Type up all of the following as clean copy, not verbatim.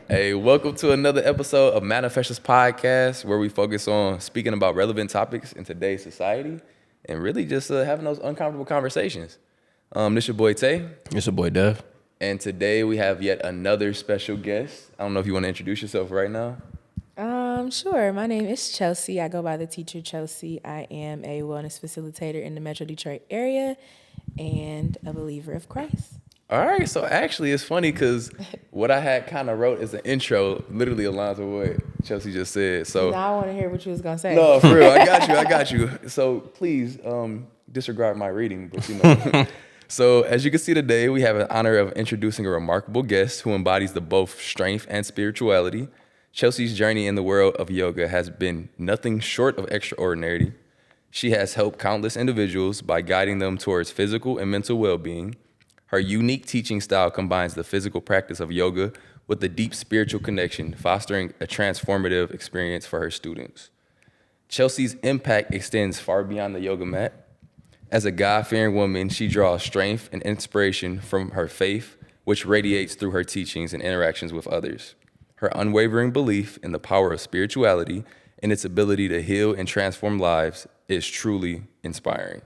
Hey, welcome to another episode of Manifestors Podcast, where we focus on speaking about relevant topics in today's society and really just having those uncomfortable conversations. This your boy Tay. It's your boy Dev. And today we have yet another special guest. I don't know if you want to introduce yourself right now. Sure. My name is Chelsea. I go by TheTeacherChelsea. I am a wellness facilitator in the Metro Detroit area and a believer of Christ. All right, so actually it's funny because what I had kind of wrote as an intro literally aligns with what Chelsea just said. So Now I want to hear what you was going to say. no, for real, I got you. So please disregard my reading, but you know. So as you can see today, we have an honor of introducing a remarkable guest who embodies the both strength and spirituality. Chelsea's journey in the world of yoga has been nothing short of extraordinary. She has helped countless individuals by guiding them towards physical and mental well-being. Her unique teaching style combines the physical practice of yoga with a deep spiritual connection, fostering a transformative experience for her students. Chelsea's impact extends far beyond the yoga mat. As a God-fearing woman, she draws strength and inspiration from her faith, which radiates through her teachings and interactions with others. Her unwavering belief in the power of spirituality and its ability to heal and transform lives is truly inspiring.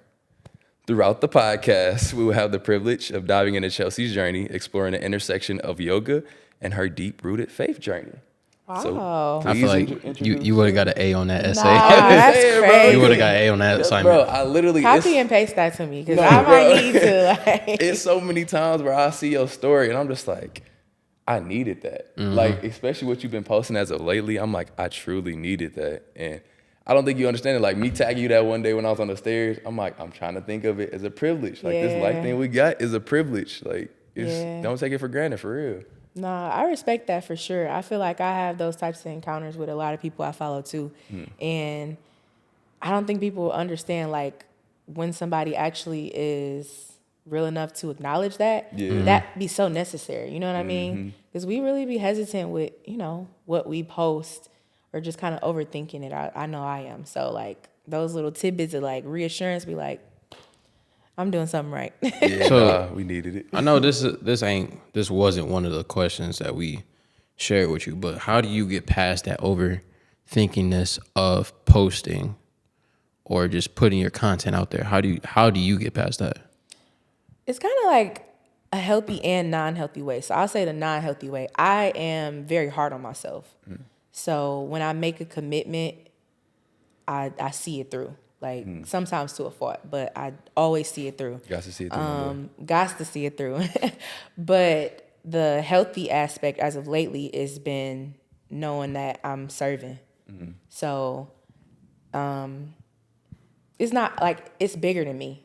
Throughout the podcast, we will have the privilege of diving into Chelsea's journey, exploring the intersection of yoga and her deep-rooted faith journey. Wow. So I feel like you would have got an A on that essay. That's crazy. You would have got an A on that assignment. Bro, I literally... Copy and paste that to me because No, I bro. might need to. Like, It's so many times where I see your story and I'm just like, I needed that. Like, especially what you've been posting as of lately, I'm like, I truly needed that. And I don't think you understand it. Like, me tagging you that one day when I was on the stairs, I'm like, I'm trying to think of it as a privilege. Like, this life thing we got is a privilege. Like, don't take it for granted, for real. Nah, I respect that for sure. I feel like I have those types of encounters with a lot of people I follow too. And I don't think people understand like when somebody actually is real enough to acknowledge that, that be so necessary. You know what I mean? Because we really be hesitant with, you know, what we post or just kind of overthinking it. I know I am. So like those little tidbits of like reassurance be like, I'm doing something right. Yeah, So, we needed it. I know this wasn't one of the questions that we shared with you, but how do you get past that overthinkingness of posting or just putting your content out there? How do you get past that? It's kind of like a healthy and non-healthy way. So I'll say the non-healthy way. I am very hard on myself. So when I make a commitment, I see it through. Like sometimes to a fault, but I always see it through. Got to see it through. Got to see it through. But the healthy aspect as of lately has been knowing that I'm serving. So it's not like it's bigger than me.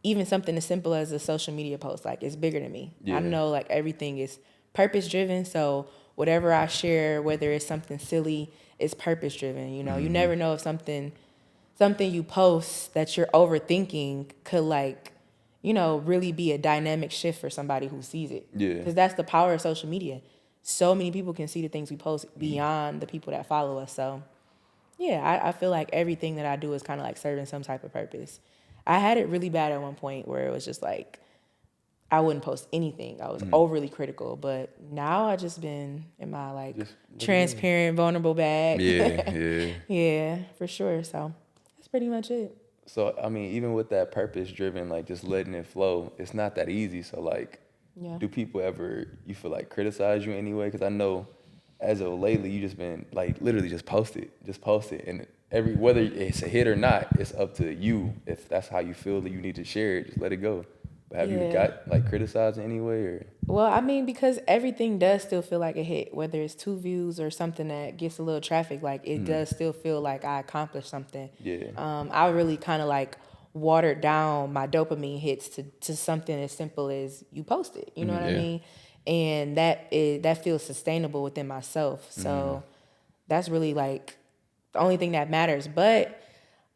Even something as simple as a social media post, like it's bigger than me. I know like everything is purpose driven. So whatever I share, whether it's something silly, it's purpose driven. You know, you never know if something you post that you're overthinking could like, you know, really be a dynamic shift for somebody who sees it. Yeah. Because that's the power of social media. So many people can see the things we post beyond the people that follow us. So yeah, I feel like everything that I do is kind of like serving some type of purpose. I had it really bad at one point where it was just like, I wouldn't post anything. I was overly critical, but now I just been in my like transparent, vulnerable bag. Yeah, for sure. So that's pretty much it. So, I mean, even with that purpose-driven, like, just letting it flow, it's not that easy. So, like, do people ever, you feel like, criticize you anyway? Because I know, as of lately, you just been, like, literally just post it. And whether it's a hit or not, it's up to you. If that's how you feel that you need to share it, just let it go. But have you got, like, criticized in any way? Or? Well, I mean, because everything does still feel like a hit, whether it's 2 views or something that gets a little traffic, like it does still feel like I accomplished something. I really kind of like watered down my dopamine hits to something as simple as you post it. You know what I mean? And that feels sustainable within myself. So that's really like the only thing that matters. But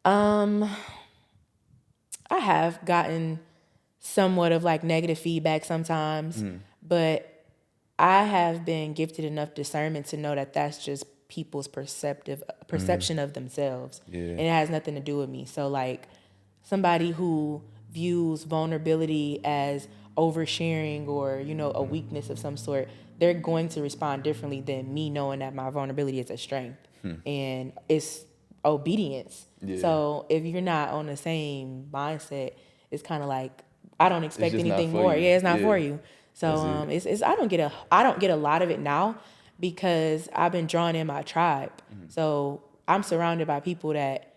I have gotten somewhat of like negative feedback sometimes, but I have been gifted enough discernment to know that that's just people's perception of themselves, and it has nothing to do with me. So like somebody who views vulnerability as oversharing or, you know, a weakness of some sort, they're going to respond differently than me knowing that my vulnerability is a strength and it's obedience. Yeah. So if you're not on the same mindset, it's kind of like I don't expect just not anything for more. you. Yeah, it's not Yeah. for you. So it's I don't get a lot of it now because I've been drawn in my tribe. So I'm surrounded by people that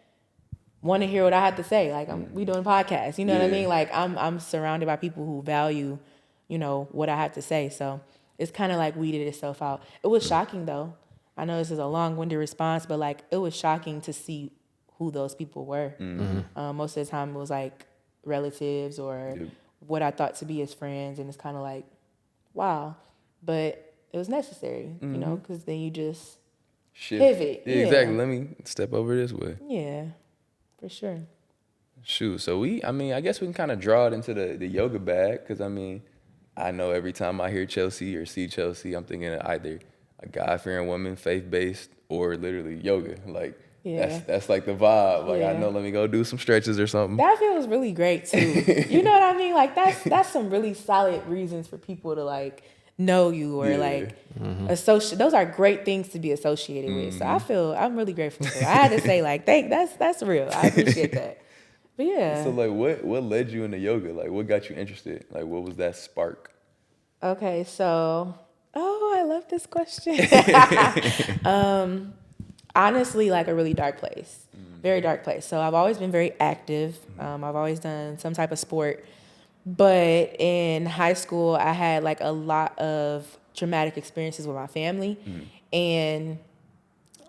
want to hear what I have to say. Like we doing podcasts, you know what I Yeah. mean? Like I'm surrounded by people who value, what I have to say. So it's kind of like weeded itself out. It was shocking though. I know this is a long-winded response, but like it was shocking to see who those people were. Most of the time it was like relatives or what I thought to be as friends, and it's kind of like, wow. But it was necessary, because then you just pivot. Yeah, exactly. Let me step over this way. Yeah, for sure. Shoot. So I guess we can kind of draw it into the yoga bag because, I know every time I hear Chelsea or see Chelsea, I'm thinking of either a God-fearing woman, faith-based, or literally yoga. Like, that's like the vibe. Like, I know, let me go do some stretches or something. That feels really great, too. You know what I mean? Like, that's some really solid reasons for people to, like, know you or, like, associate. Those are great things to be associated with. So I'm really grateful for it. I had to say, like, that's real. I appreciate that. But, yeah. So, like, what led you into yoga? Like, what got you interested? Like, what was that spark? Okay, so, I love this question. Honestly, like a really dark place, very dark place. So I've always been very active. I've always done some type of sport. But in high school, I had like a lot of traumatic experiences with my family. And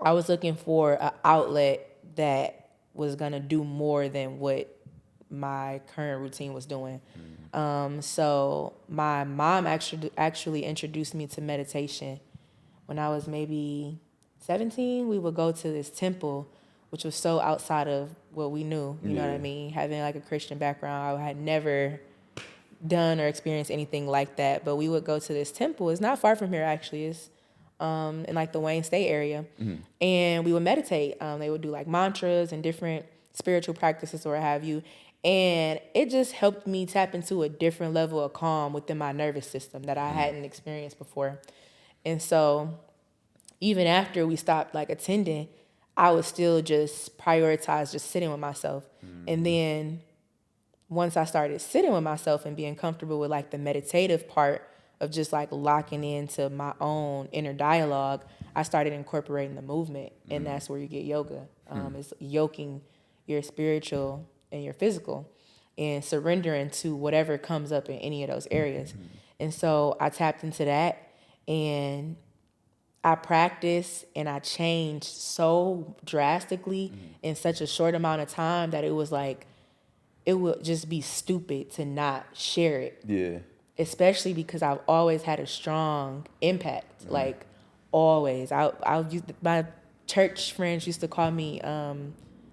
I was looking for an outlet that was going to do more than what my current routine was doing. So my mom actually introduced me to meditation when I was maybe 17. We would go to this temple, which was so outside of what we knew. You know what I mean? Having like a Christian background, I had never done or experienced anything like that. But we would go to this temple. It's not far from here, actually. It's in like the Wayne State area. And we would meditate. They would do like mantras and different spiritual practices or what have you. And it just helped me tap into a different level of calm within my nervous system that I hadn't experienced before. And so even after we stopped like attending, I would still just prioritize just sitting with myself. And then once I started sitting with myself and being comfortable with like the meditative part of just like locking into my own inner dialogue, I started incorporating the movement. And that's where you get yoga. It's yoking your spiritual and your physical and surrendering to whatever comes up in any of those areas. And so I tapped into that and I practiced and I changed so drastically in such a short amount of time that it was like, it would just be stupid to not share it. Yeah. Especially because I've always had a strong impact, like always. My church friends used to call me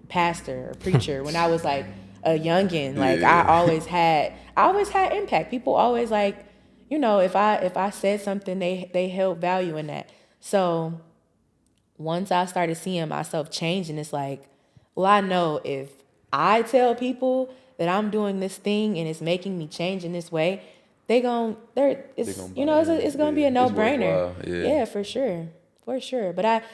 pastor or preacher when I was like a youngin'. Like I always had impact. People always like, if I said something, they held value in that. So once I started seeing myself change, and it's like, well, I know if I tell people that I'm doing this thing and it's making me change in this way, it's gonna be a no-brainer. Yeah, for sure. But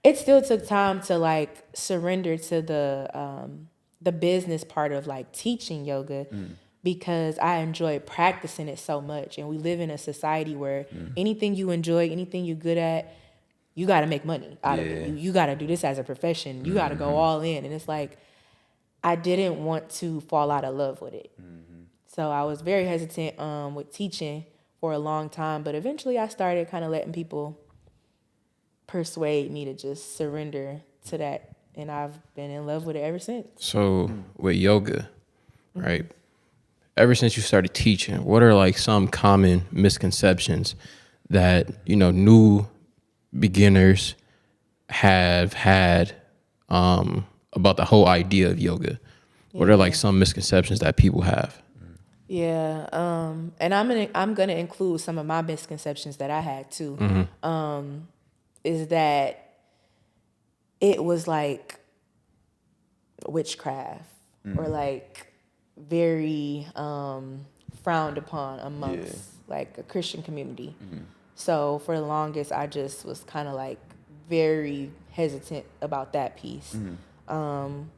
it still took time to like surrender to the business part of like teaching yoga because I enjoy practicing it so much. And we live in a society where anything you enjoy, anything you're good at, you got to make money out of it. You got to do this as a profession. You got to go all in. And it's like, I didn't want to fall out of love with it. So I was very hesitant with teaching for a long time, but eventually I started kind of letting people persuade me to just surrender to that, and I've been in love with it ever since. So with yoga, right? Ever since you started teaching, what are like some common misconceptions that, new beginners have had about the whole idea of yoga? What are like some misconceptions that people have? Yeah, and I'm gonna include some of my misconceptions that I had too. Is that it was like witchcraft or like very frowned upon amongst like a Christian community. So for the longest, I just was kind of like very hesitant about that piece,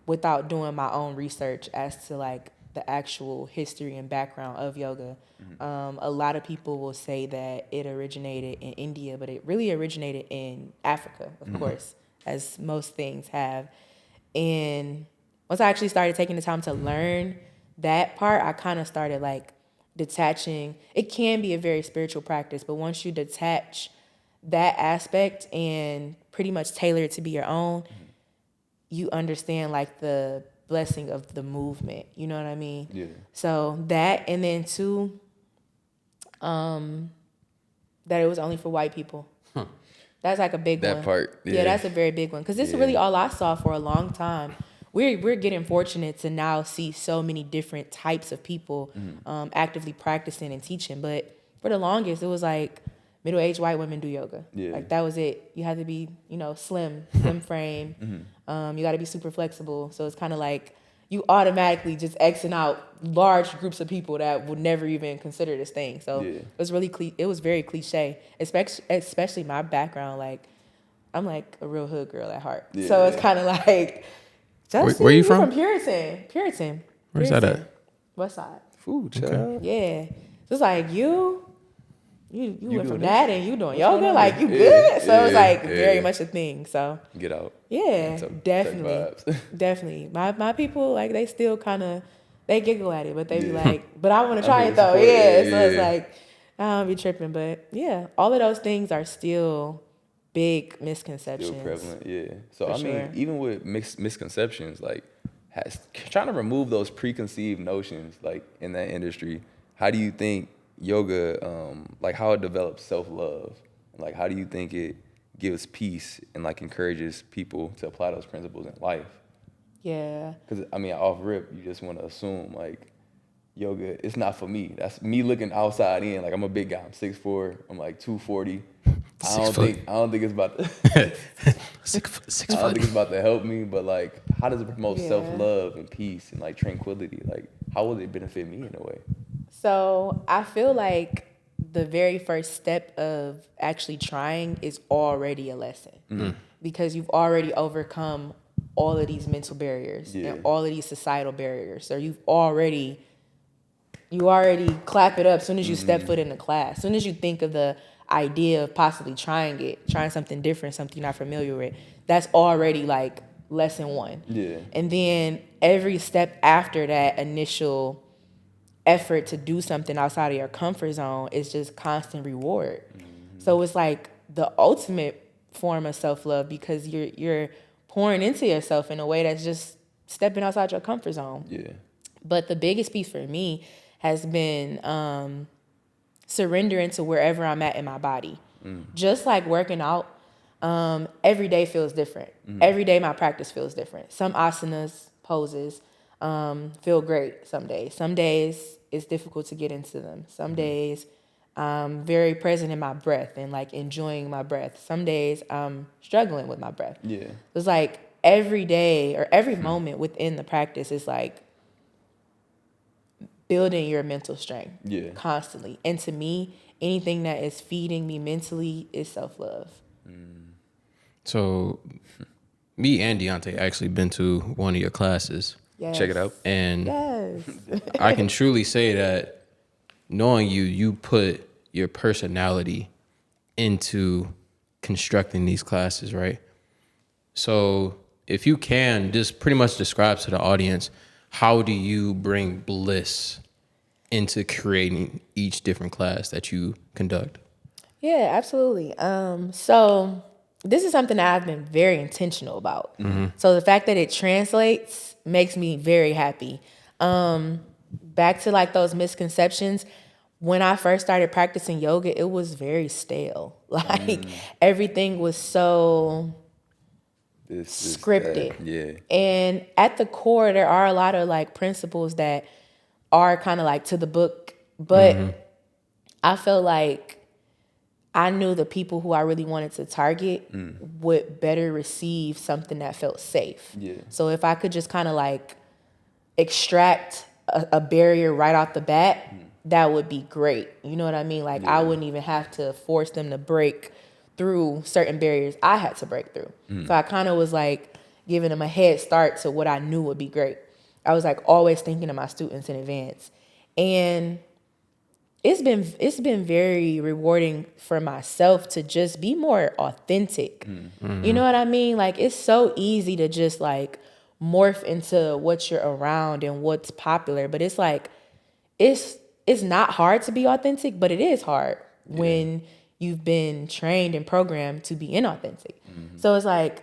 without doing my own research as to like the actual history and background of yoga. A lot of people will say that it originated in India, but it really originated in Africa, of course, as most things have. And once I actually started taking the time to learn that part, I kind of started like detaching. It can be a very spiritual practice, but once you detach that aspect and pretty much tailor it to be your own, you understand like the blessing of the movement. You know what I mean? Yeah. So that, and then two, that it was only for white people. That's like a big one. That part. Yeah, that's a very big one. Because this is really all I saw for a long time. We're getting fortunate to now see so many different types of people actively practicing and teaching. But for the longest, it was like middle-aged white women do yoga. Yeah. Like that was it. You had to be, slim frame. You got to be super flexible. So it's kind of like you automatically just Xing out large groups of people that would never even consider this thing. So it was it was very cliche, especially my background. Like I'm like a real hood girl at heart. Yeah. So it's kind of like, Justin, where you from? From Puritan. Where's that at? West Side. Food, child. Yeah. So it's like you went from doing that and you doing yoga, like you good. So it's like very much a thing. So Get out. yeah, Check definitely, vibes. definitely. My people, like they still kind of they giggle at it, but they be like, "But I want to try it though." Yeah, so it's like I don't be tripping, but yeah, all of those things are still big misconceptions. Still prevalent, yeah. So For I mean, sure. even with misconceptions, like trying to remove those preconceived notions, like in that industry, how do you think yoga, like how it develops self-love, like how do you think it gives peace and like encourages people to apply those principles in life? Yeah. Because I mean, off rip, you just want to assume like yoga, it's not for me. That's me looking outside in. Like I'm a big guy. I'm 6'4". I'm like 240. I don't think it's about to, I don't think it's about to help me. But like, how does it promote self-love and peace and like tranquility? Like, how will it benefit me in a way? So I feel like the very first step of actually trying is already a lesson because you've already overcome all of these mental barriers and all of these societal barriers. So you already clap it up as soon as you step foot in the class. As soon as you think of the idea of possibly trying something different, something you're not familiar with, that's already like lesson one. Yeah. And then every step after that initial effort to do something outside of your comfort zone is just constant reward. So it's like the ultimate form of self-love because you're pouring into yourself in a way that's just stepping outside your comfort zone. Yeah. But the biggest piece for me has been surrendering to wherever I'm at in my body. Just like working out, every day feels different. Every day my practice feels different. Some asanas, poses, feel great some days. Some days it's difficult to get into them. Some days I'm very present in my breath and like enjoying my breath. Some days I'm struggling with my breath. Yeah. It's like every day or every moment within the practice is like building your mental strength constantly. And to me, anything that is feeding me mentally is self-love. So me and Deontay actually been to one of your classes. Yes. Check it out. And Yes. I can truly say that knowing you put your personality into constructing these classes, right? So if you can, just pretty much describe to the audience, how do you bring bliss into creating each different class that you conduct? Yeah, absolutely. So this is something that I've been very intentional about. So the fact that it translates makes me very happy. Back to like those misconceptions, when I first started practicing yoga, it was very stale. Like everything was so scripted. Yeah. And at the core, there are a lot of like principles that are kind of like to the book, but I feel like I knew the people who I really wanted to target would better receive something that felt safe. Yeah. So if I could just kind of like extract a barrier right off the bat, that would be great. You know what I mean? Like I wouldn't even have to force them to break through certain barriers I had to break through. So I kind of was like giving them a head start to what I knew would be great. I was like always thinking of my students in advance. And it's been very rewarding for myself to just be more authentic. You know what I mean? Like it's so easy to just like morph into what you're around and what's popular, but it's like it's not hard to be authentic, but it is hard when you've been trained and programmed to be inauthentic. So it's like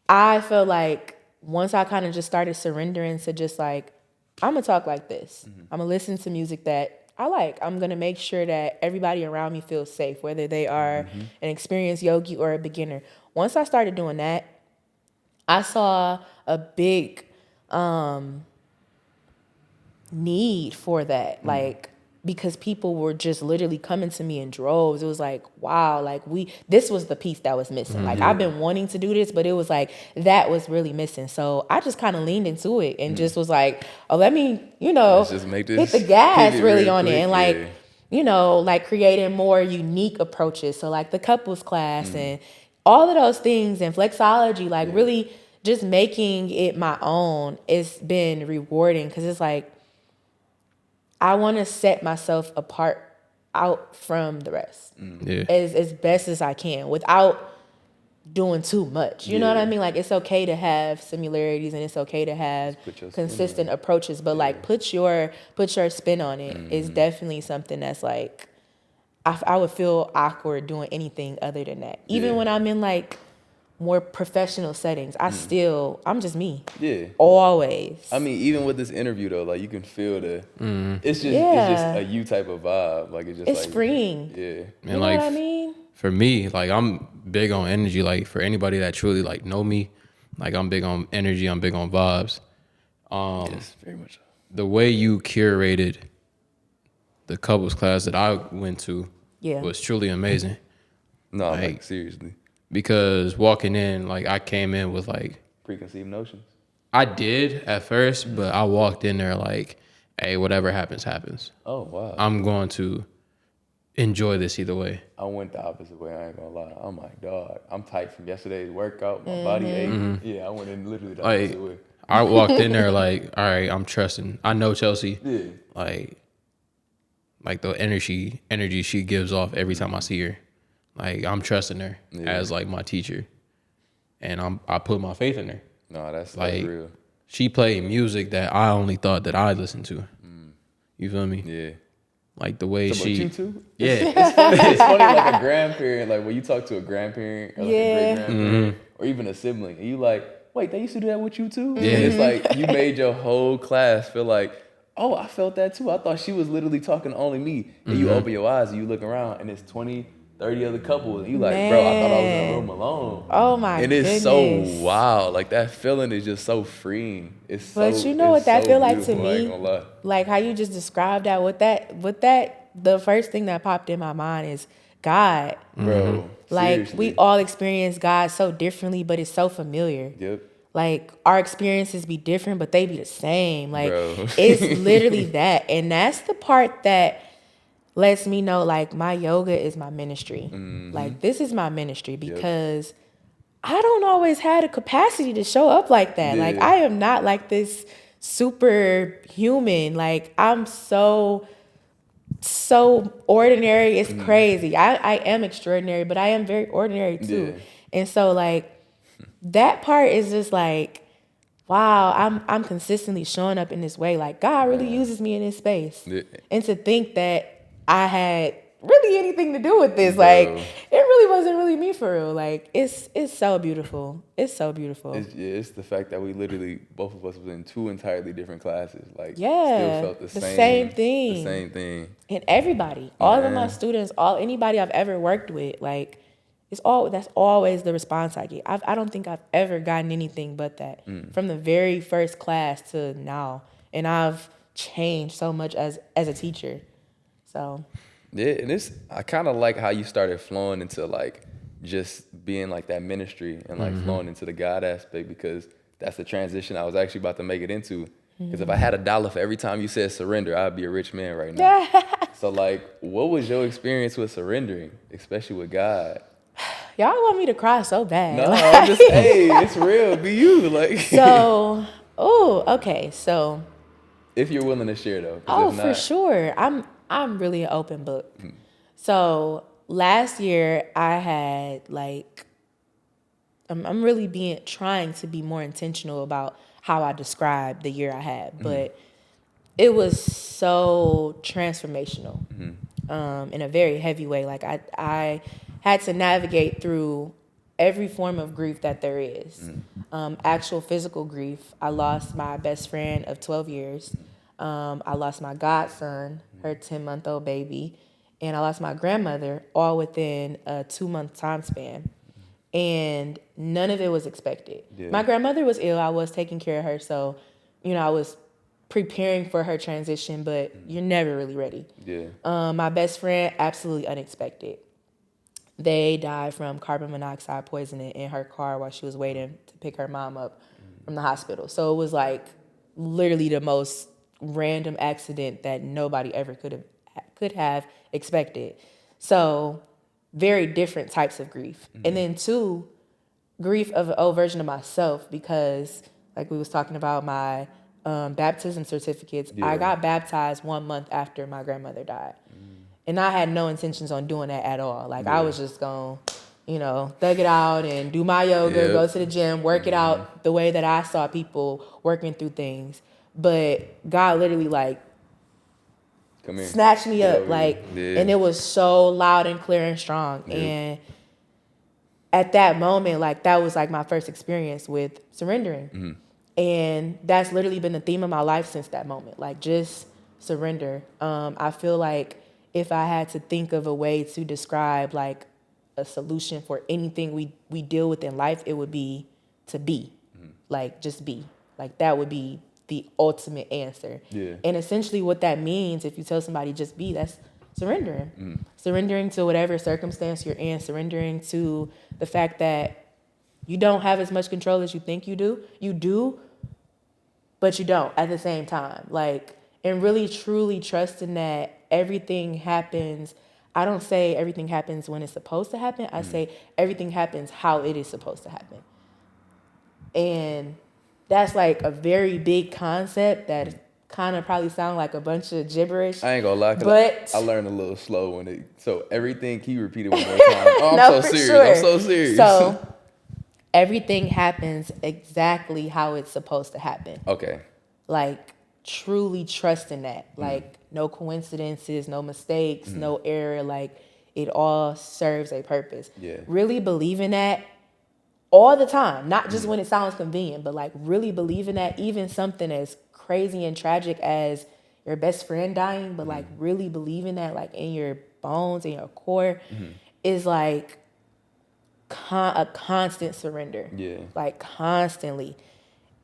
I feel like once I kind of just started surrendering to just like I'm gonna talk like this. I'm gonna listen to music that I like. I'm going to make sure that everybody around me feels safe, whether they are an experienced yogi or a beginner. Once I started doing that, I saw a big need for that. Like, because people were just literally coming to me in droves. It was like, wow, like this was the piece that was missing. Like I've been wanting to do this, but it was like, that was really missing. So I just kind of leaned into it and just was like, oh, let me, Let's just make this hit the gas really real on quick. it. And like, like creating more unique approaches. So like the couples class and all of those things and flexology, like really just making it my own. It's been rewarding because it's like, I want to set myself apart out from the rest as best as I can without doing too much. You know what I mean? Like it's okay to have similarities and it's okay to have consistent approaches, but like put your spin on it is definitely something that's like I would feel awkward doing anything other than that. Even when I'm in like more professional settings, I'm just me. Yeah. Always. I mean, even with this interview though, like you can feel it's just a you type of vibe. Like it's like freeing. Yeah. And you know like what I mean? For me, like I'm big on energy. Like for anybody that truly like know me, like I'm big on energy. I'm big on vibes. Yes, very much. The way you curated the couples class that I went to was truly amazing. No, like seriously. Because walking in, like I came in with like preconceived notions. I did at first, but I walked in there like, hey, whatever happens, happens. Oh, wow. I'm going to enjoy this either way. I went the opposite way, I ain't gonna lie. I'm like, dog, I'm tight from yesterday's workout. My body ate. Yeah, I went in literally the opposite way. I walked in there like, all right, I'm trusting. I know Chelsea. Yeah. Like the energy she gives off every time I see her. Like I'm trusting her as like my teacher. And I put my faith in her. No, that's like real. She played music that I only thought that I'd listen to. You feel me? Yeah. Like the way so she. You too? Yeah. It's funny like a grandparent, like when you talk to a grandparent or like a great grandparent or even a sibling, and you like, wait, they used to do that with you too? Yeah. And it's like you made your whole class feel like, oh, I felt that too. I thought she was literally talking to only me. And you open your eyes and you look around and it's 20, 30 other couples. And you like, bro, I thought I was in a room alone. Oh my goodness. And it's so wild. Like that feeling is just so freeing. But you know what that feel like to me? Like how you just described that with that, the first thing that popped in my mind is God. Bro, like seriously. We all experience God so differently, but it's so familiar. Yep. Like our experiences be different, but they be the same. Like it's literally that. And that's the part that lets me know like my yoga is my ministry. Like this is my ministry because I don't always have the capacity to show up like that. Like I am not like this superhuman. Like I'm so ordinary. It's crazy. I am extraordinary, but I am very ordinary too. And so like that part is just like, wow, I'm consistently showing up in this way. Like God really uses me in this space. And to think that I had really anything to do with this, like it really wasn't really me for real. Like it's so beautiful. It's so beautiful. It's the fact that we literally both of us was in two entirely different classes. Like still felt the same thing. The same thing. And everybody, all of my students, anybody I've ever worked with, like that's always the response I get. I don't think I've ever gotten anything but that from the very first class to now. And I've changed so much as a teacher. So yeah, and I kind of like how you started flowing into like just being like that ministry and like flowing into the God aspect, because that's the transition I was actually about to make it into. Because if I had $1 for every time you said surrender, I'd be a rich man right now. So like, what was your experience with surrendering, especially with God? Y'all want me to cry so bad. No, I'm just, hey, it's real. Be you. Like, So, okay. So, if you're willing to share though. 'Cause oh, if not, for sure. I'm really an open book. So last year I had like, I'm really trying to be more intentional about how I describe the year I had, but it was so transformational, in a very heavy way. Like I had to navigate through every form of grief that there is. Actual physical grief. I lost my best friend of 12 years. I lost my godson, her 10-month-old baby, and I lost my grandmother all within a 2-month time span. And none of it was expected. Yeah. My grandmother was ill. I was taking care of her. So, I was preparing for her transition, but you're never really ready. Yeah. My best friend, absolutely unexpected. They died from carbon monoxide poisoning in her car while she was waiting to pick her mom up from the hospital. So it was like literally the most random accident that nobody ever could have expected. So very different types of grief. And then 2, grief of an old version of myself, because like we was talking about my baptism certificates. Yeah. I got baptized 1 month after my grandmother died. And I had no intentions on doing that at all. Like I was just going, thug it out and do my yoga, go to the gym, work it out the way that I saw people working through things. But God literally like Come here. snatched me up, Yeah. and it was so loud and clear and strong. Yep. And at that moment, like that was like my first experience with surrendering. And that's literally been the theme of my life since that moment. Like just surrender. I feel like if I had to think of a way to describe like a solution for anything we deal with in life, it would be to be. Like just be. Like that would be the ultimate answer. Yeah. And essentially what that means, if you tell somebody just be, that's surrendering. Surrendering to whatever circumstance you're in, surrendering to the fact that you don't have as much control as you think you do. You do, but you don't at the same time. Like, and really truly trusting that everything happens. I don't say everything happens when it's supposed to happen. I say everything happens how it is supposed to happen. And that's like a very big concept that kind of probably sound like a bunch of gibberish. I ain't gonna lie, 'cause but I learned a little slow when it. So everything, can you repeat it one more time? Oh, I'm No, so for serious. sure. I'm so serious. So everything happens exactly how it's supposed to happen. Okay. Like truly trusting that. Like no coincidences, no mistakes, no error. Like it all serves a purpose. Yeah. Really believing that all the time, not just when it sounds convenient, but like really believing that even something as crazy and tragic as your best friend dying, but like really believing that like in your bones, in your core, is like a constant surrender. Yeah. Like constantly.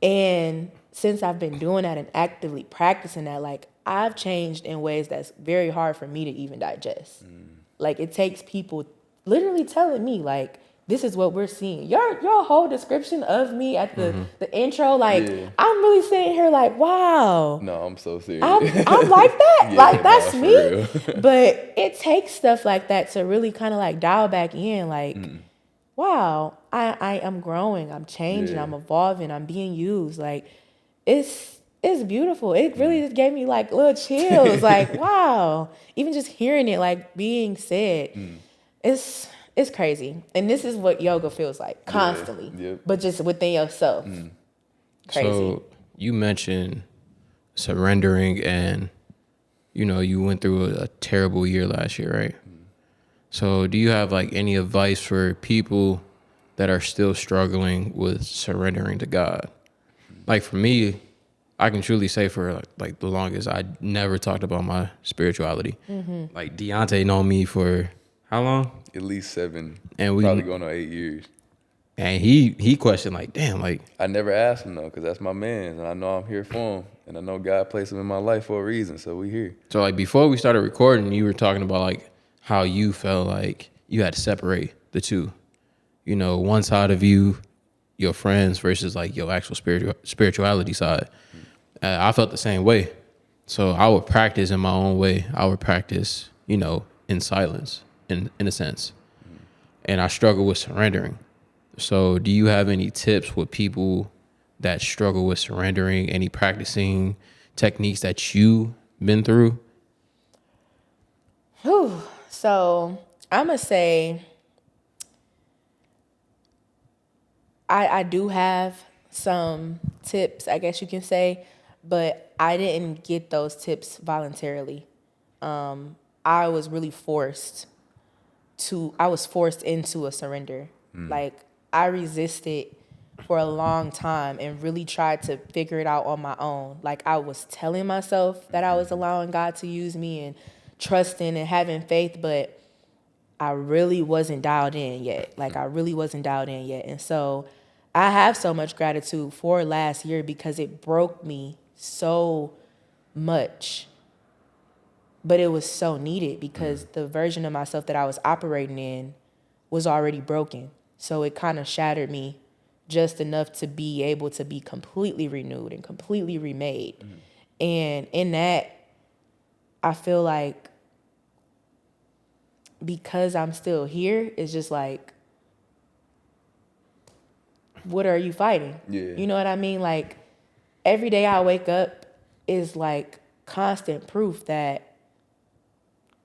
And since I've been doing that and actively practicing that, like I've changed in ways that's very hard for me to even digest. Like it takes people literally telling me like, this is what we're seeing. Your whole description of me at the intro, like I'm really sitting here like, wow. No, I'm so serious. I'm like that. Yeah, like that's no, me. for real. But it takes stuff like that to really kind of like dial back in. Like, wow, I am growing. I'm changing. Yeah. I'm evolving. I'm being used. Like, it's beautiful. It really just gave me like little chills. Like, wow. Even just hearing it like being said, it's crazy. And this is what yoga feels like constantly, Yep. but just within yourself. Crazy. So you mentioned surrendering and, you went through a terrible year last year, right? So do you have like any advice for people that are still struggling with surrendering to God? Like for me, I can truly say for like the longest, I never talked about my spirituality. Like Deontay known me for how long? At least 7, And we probably going on 8 years. And he questioned like, damn, like I never asked him though, because that's my man, and I know I'm here for him, and I know God placed him in my life for a reason, so we here. so like before we started recording, you were talking about like how you felt like you had to separate the two. One side of you, your friends versus like your actual spirituality side. I felt the same way. So I would practice in my own way. I would practice, in silence, in a sense. And I struggle with surrendering. So do you have any tips with people that struggle with surrendering? Any practicing techniques that you've been through? Whew. So I'm going to say I do have some tips, I guess you can say, but I didn't get those tips voluntarily. I was really forced into a surrender. Like, I resisted for a long time and really tried to figure it out on my own. Like, I was telling myself that I was allowing God to use me and trusting and having faith, but I really wasn't dialed in yet. And so I have so much gratitude for last year because it broke me so much. But it was so needed because the version of myself that I was operating in was already broken. So it kind of shattered me just enough to be able to be completely renewed and completely remade. And in that, I feel like because I'm still here, it's just like, what are you fighting? Yeah. You know what I mean? Like, every day I wake up is like constant proof that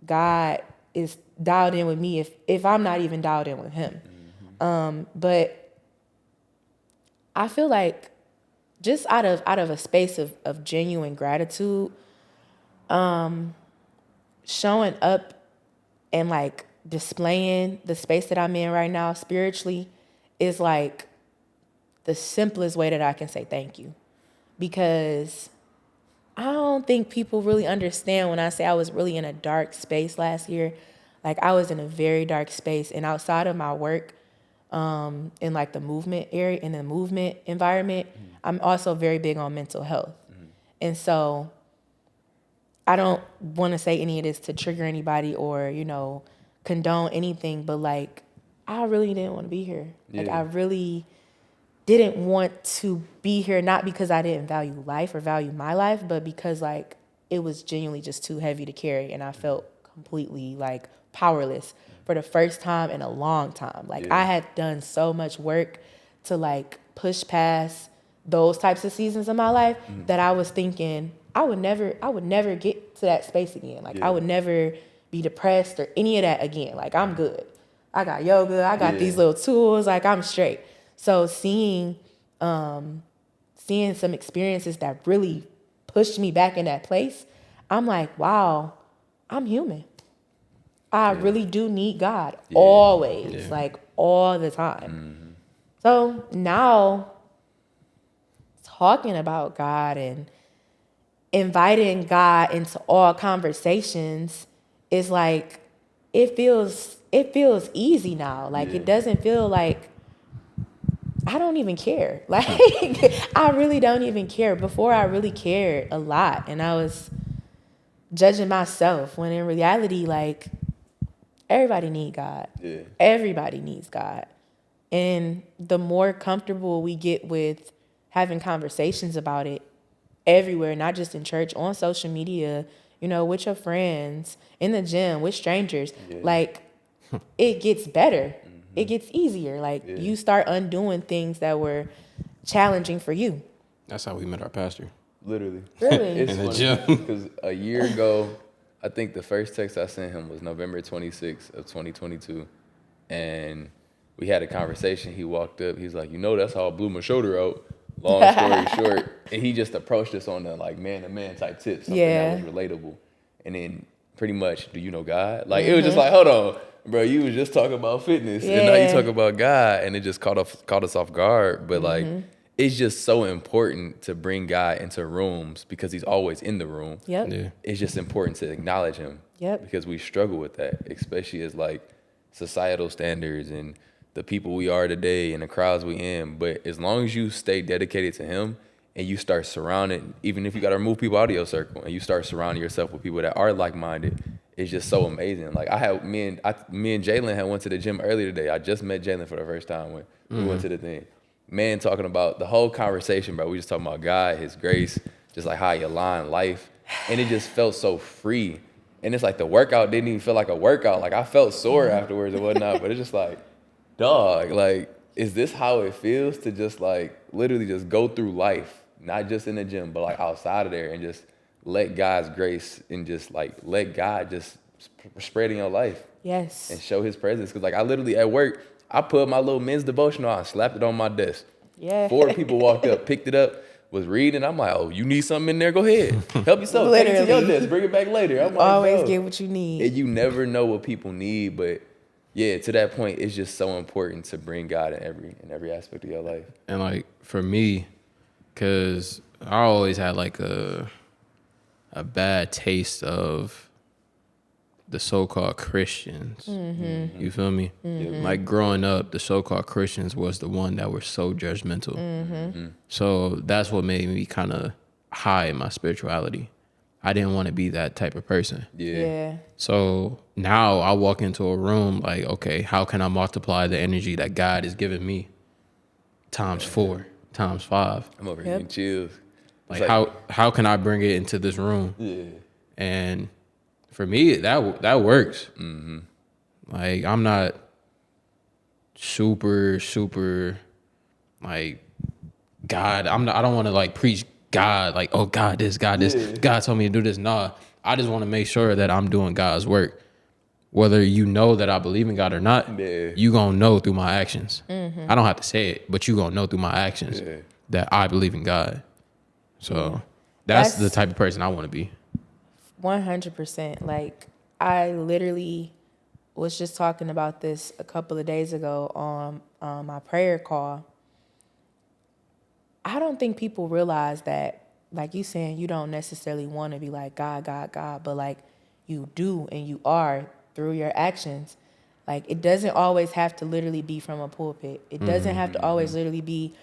God is dialed in with me if I'm not even dialed in with him. But I feel like just out of a space of genuine gratitude, showing up and like displaying the space that I'm in right now spiritually is like the simplest way that I can say thank you. Because I don't think people really understand when I say I was really in a dark space last year. Like, I was in a very dark space, and outside of my work, in like the movement area, in the movement environment, I'm also very big on mental health. And so I don't want to say any of this to trigger anybody or, condone anything, but like, I really didn't want to be here. Like, I really didn't want to be here, not because I didn't value life or value my life, but because like it was genuinely just too heavy to carry, and I felt completely like powerless for the first time in a long time. Like, I had done so much work to like push past those types of seasons of my life that I was thinking I would never get to that space again. Like, I would never be depressed or any of that again. Like, I'm good. I got yoga. I got these little tools. Like, I'm straight. So seeing some experiences that really pushed me back in that place, I'm like, wow, I'm human. I really do need God always, like all the time. So now talking about God and inviting God into all conversations is like, it feels easy now. Like, it doesn't feel like I don't even care. Like, I really don't even care. Before, I really cared a lot, and I was judging myself, when in reality, like, everybody needs God. Everybody needs God. And the more comfortable we get with having conversations about it everywhere, not just in church, on social media, with your friends, in the gym, with strangers, like, it gets better. It gets easier. Like, you start undoing things that were challenging for you. That's how we met our pastor. Literally. Really? It's In the funny gym. because a year ago, I think the first text I sent him was November 26th of 2022. And we had a conversation. He walked up. He's like, that's how I blew my shoulder out. Long story short. And he just approached us on the like man-to-man type tip, something that was relatable. And then pretty much, do you know God? Like, it was just like, hold on, bro, you was just talking about fitness. And now you talk about God. And it just caught us off guard. But like, it's just so important to bring God into rooms because he's always in the room. It's just important to acknowledge him. Because we struggle with that, especially as like societal standards and the people we are today and the crowds we in. But as long as you stay dedicated to him and you start surrounding, even if you got to remove people out of your circle and you start surrounding yourself with people that are like-minded, it's just so amazing. Like, me and Jalen had went to the gym earlier today. I just met Jalen for the first time when we went to the thing. Man, talking about the whole conversation, bro. We just talking about God, his grace, just like how you align life. And it just felt so free. And it's like the workout didn't even feel like a workout. Like I felt sore afterwards and whatnot, but it's just like, dog, like, is this how it feels to just like literally just go through life, not just in the gym, but like outside of there, and just let God's grace and just like let God just spread in your life. Yes. And show his presence. Cause like I literally at work, I put my little men's devotional on, slapped it on my desk. Yeah. 4 people walked up, picked it up, was reading. I'm like, oh, you need something in there? Go ahead. Help yourself. Take it to your desk. Bring it back later. I'm like, always bro. get what you need. And you never know what people need, but yeah, to that point, it's just so important to bring God in every aspect of your life. And like for me, cause I always had like a bad taste of the so-called Christians. Mm-hmm. You feel me? Mm-hmm. Like growing up, the so-called Christians was the one that were so judgmental. Mm-hmm. So that's what made me kind of high in my spirituality. I didn't want to be that type of person. Yeah. So now I walk into a room like, okay, how can I multiply the energy that God has given me times 4, times 5? I'm over here getting chills. Like how can I bring it into this room? Yeah. And for me, that works. Mm-hmm. Like I'm not super like God. I don't want to like preach God, like, oh God this, God this, God told me to do this. Nah, I just want to make sure that I'm doing God's work. Whether you know that I believe in God or not, you gonna know through my actions. Mm-hmm. I don't have to say it, but you gonna know through my actions that I believe in God. So that's the type of person I want to be. 100%. Like I literally was just talking about this a couple of days ago on my prayer call. I don't think people realize that, like you saying, you don't necessarily want to be like God, but like you do and you are through your actions. Like it doesn't always have to literally be from a pulpit. It doesn't have to always literally be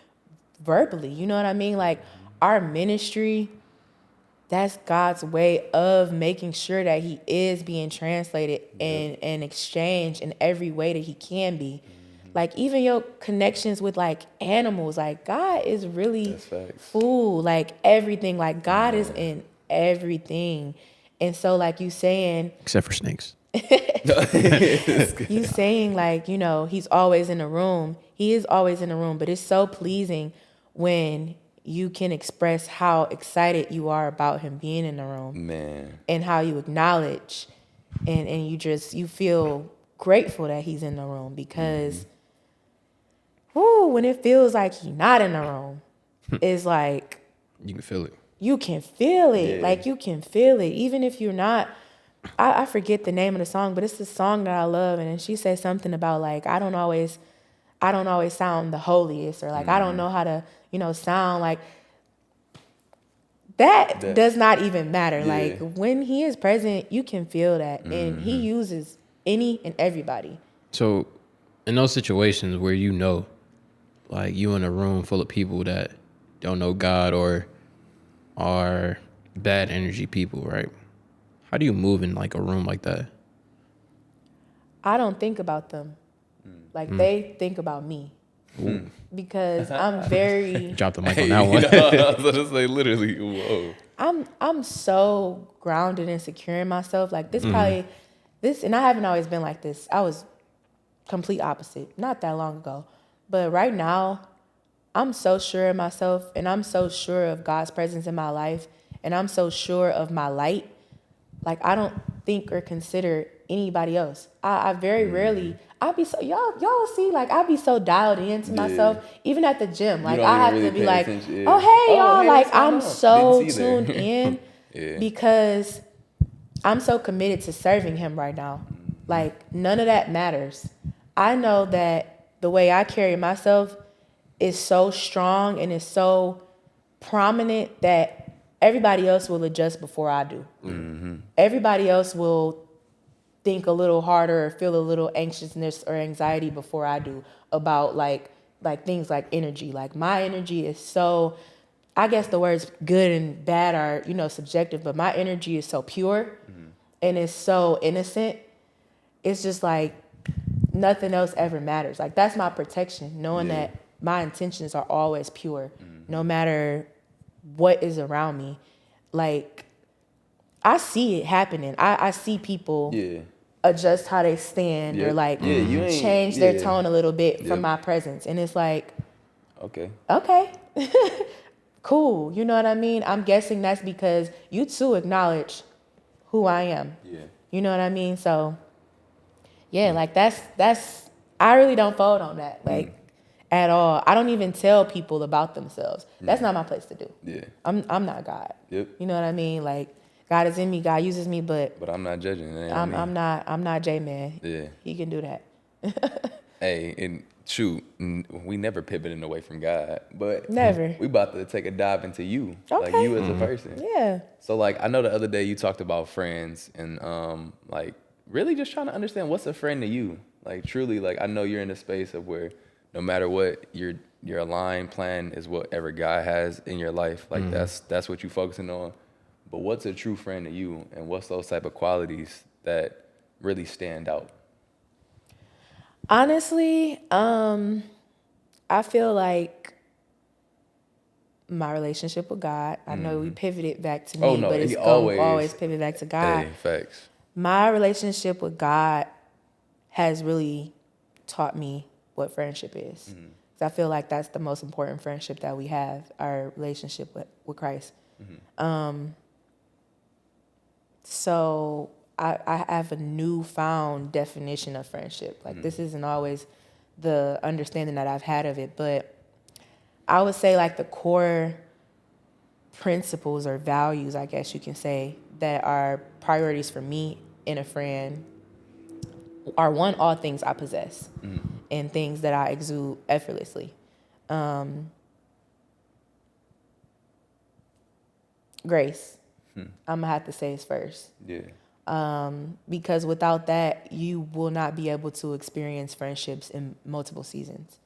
verbally. You know what I mean? Like our ministry, that's God's way of making sure that he is being translated and exchanged in every way that he can be. Like even your connections with like animals, like God is really full, like everything. Like God is in everything. And so like you saying, except for snakes. You saying like, you know, he's always in the room. He is always in the room, but it's so pleasing when you can express how excited you are about him being in the room. Man. And how you acknowledge and you feel grateful that he's in the room because when it feels like he's not in the room, it's like you can feel it. You can feel it. Yeah. Like you can feel it. Even if you're not, I forget the name of the song, but it's the song that I love. And she says something about like, I don't always sound the holiest, or like, I don't know how to, sound like that does not even matter. Yeah. Like when he is present, you can feel that. And he uses any and everybody. So in those situations where like you in a room full of people that don't know God or are bad energy people, right? How do you move in like a room like that? I don't think about them. Like they think about me. Because I'm very drop the mic on that one. I was gonna say literally, whoa. I'm so grounded and secure in myself. Like this and I haven't always been like this. I was complete opposite not that long ago. But right now, I'm so sure of myself and I'm so sure of God's presence in my life and I'm so sure of my light. Like I don't think or consider anybody else. I very rarely, I be so, y'all see, like I be so dialed into myself, even at the gym. Like I have to be like, oh, hey, y'all, like I'm so tuned in because I'm so committed to serving him right now. Like none of that matters. I know that the way I carry myself is so strong and is so prominent that everybody else will adjust before I do. Mm-hmm. Everybody else will think a little harder or feel a little anxiousness or anxiety before I do about like things like energy. Like my energy is so, I guess the words good and bad are, subjective, but my energy is so pure and it's so innocent. It's just like nothing else ever matters. Like that's my protection, knowing that my intentions are always pure, no matter what is around me. Like, I see it happening. I see people adjust how they stand or like change their tone a little bit from my presence. And it's like, okay, cool. You know what I mean? I'm guessing that's because you too acknowledge who I am. Yeah. You know what I mean? So yeah, like that's I really don't fold on that. Like at all. I don't even tell people about themselves. That's not my place to do. Yeah. I'm not God. Yep. You know what I mean? Like, God is in me, God uses me, but I'm not judging. I'm not J-Man. Yeah. He can do that. Hey, and shoot, we never pivoting away from God, but never. We about to take a dive into you, like you as a person. Yeah. So like, I know the other day you talked about friends and like really just trying to understand what's a friend to you. Like truly, like I know you're in a space of where no matter what, your aligned plan is whatever God has in your life. Like that's what you're focusing on. But what's a true friend to you, and what's those type of qualities that really stand out? Honestly, I feel like my relationship with God, I know we pivoted back to me, but it's going to always pivot back to God. Hey, facts. My relationship with God has really taught me what friendship is. So I feel like that's the most important friendship that we have, our relationship with Christ. So I have a newfound definition of friendship. Like this isn't always the understanding that I've had of it, but I would say like the core principles or values, I guess you can say, that are priorities for me and a friend are one, all things I possess and things that I exude effortlessly. Grace. I'm gonna have to say it's first. Yeah. Because without that, you will not be able to experience friendships in multiple seasons.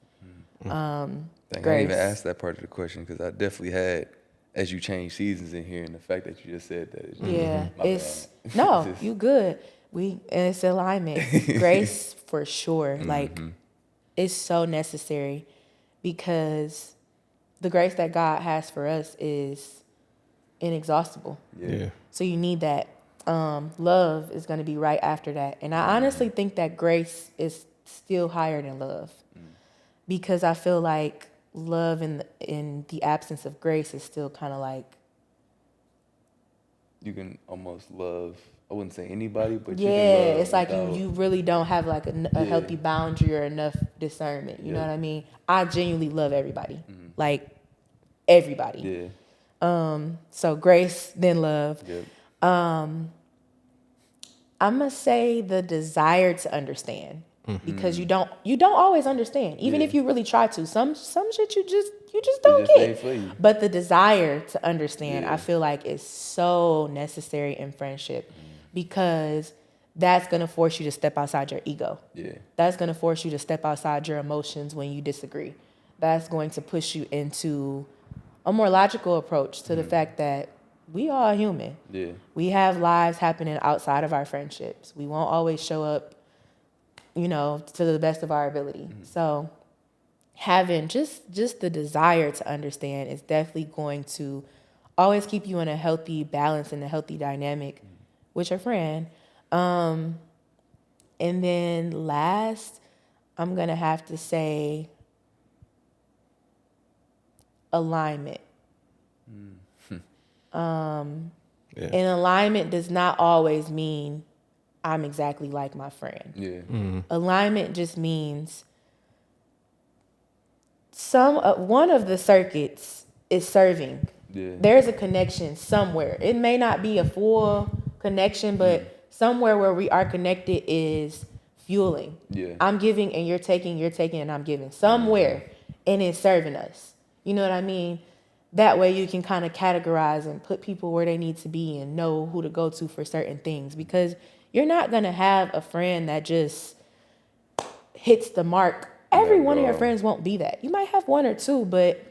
I didn't even ask that part of the question because I definitely had, as you change seasons in here, and the fact that you just said that. You good. And it's alignment. Grace for sure. Like it's so necessary because the grace that God has for us is inexhaustible. Yeah. So you need that. Love is going to be right after that. And I honestly think that grace is still higher than love because I feel like love in the absence of grace is still kind of like. You can almost love, I wouldn't say anybody, but you can love it's like you really don't have like a healthy boundary or enough discernment. You know what I mean? I genuinely love everybody. Like everybody. Yeah. So grace, then love. Yep. I'm gonna say the desire to understand because you don't always understand, even if you really try to. Some shit you just don't get. But the desire to understand, I feel like is so necessary in friendship because that's gonna force you to step outside your ego. Yeah. That's gonna force you to step outside your emotions when you disagree. That's going to push you into a more logical approach to the fact that we are human. Yeah. We have lives happening outside of our friendships. We won't always show up, to the best of our ability. So having just the desire to understand is definitely going to always keep you in a healthy balance and a healthy dynamic with your friend. And then last, I'm going to have to say alignment. And alignment does not always mean I'm exactly like my friend. Yeah. Alignment just means one of the circuits is serving. Yeah. There's a connection somewhere. It may not be a full connection, but somewhere where we are connected is fueling. Yeah. I'm giving and you're taking and I'm giving. Somewhere and it's serving us. You know what I mean? That way you can kind of categorize and put people where they need to be and know who to go to for certain things. Because you're not going to have a friend that just hits the mark. Every one of your friends won't be that. You might have one or two, but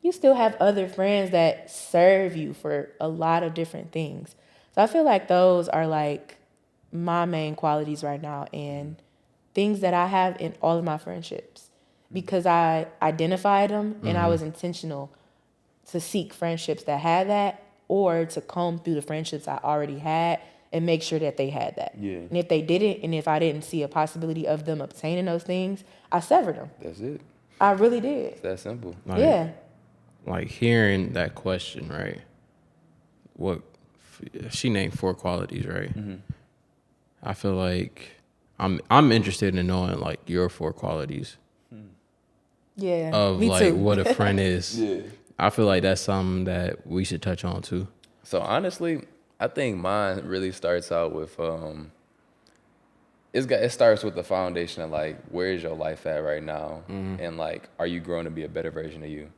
you still have other friends that serve you for a lot of different things. So I feel like those are like my main qualities right now and things that I have in all of my friendships. Because I identified them and I was intentional to seek friendships that had that, or to comb through the friendships I already had and make sure that they had that. Yeah. And if they didn't, and if I didn't see a possibility of them obtaining those things, I severed them. That's it. I really did. It's that simple. Yeah. Like hearing that question, right? What she named 4 qualities, right? Mm-hmm. I feel like I'm interested in knowing like your 4 qualities Yeah. of me like too. what a friend is. Yeah. I feel like that's something that we should touch on too. So honestly, I think mine really starts out with it starts with the foundation of like, where is your life at right now, and like, are you growing to be a better version of you?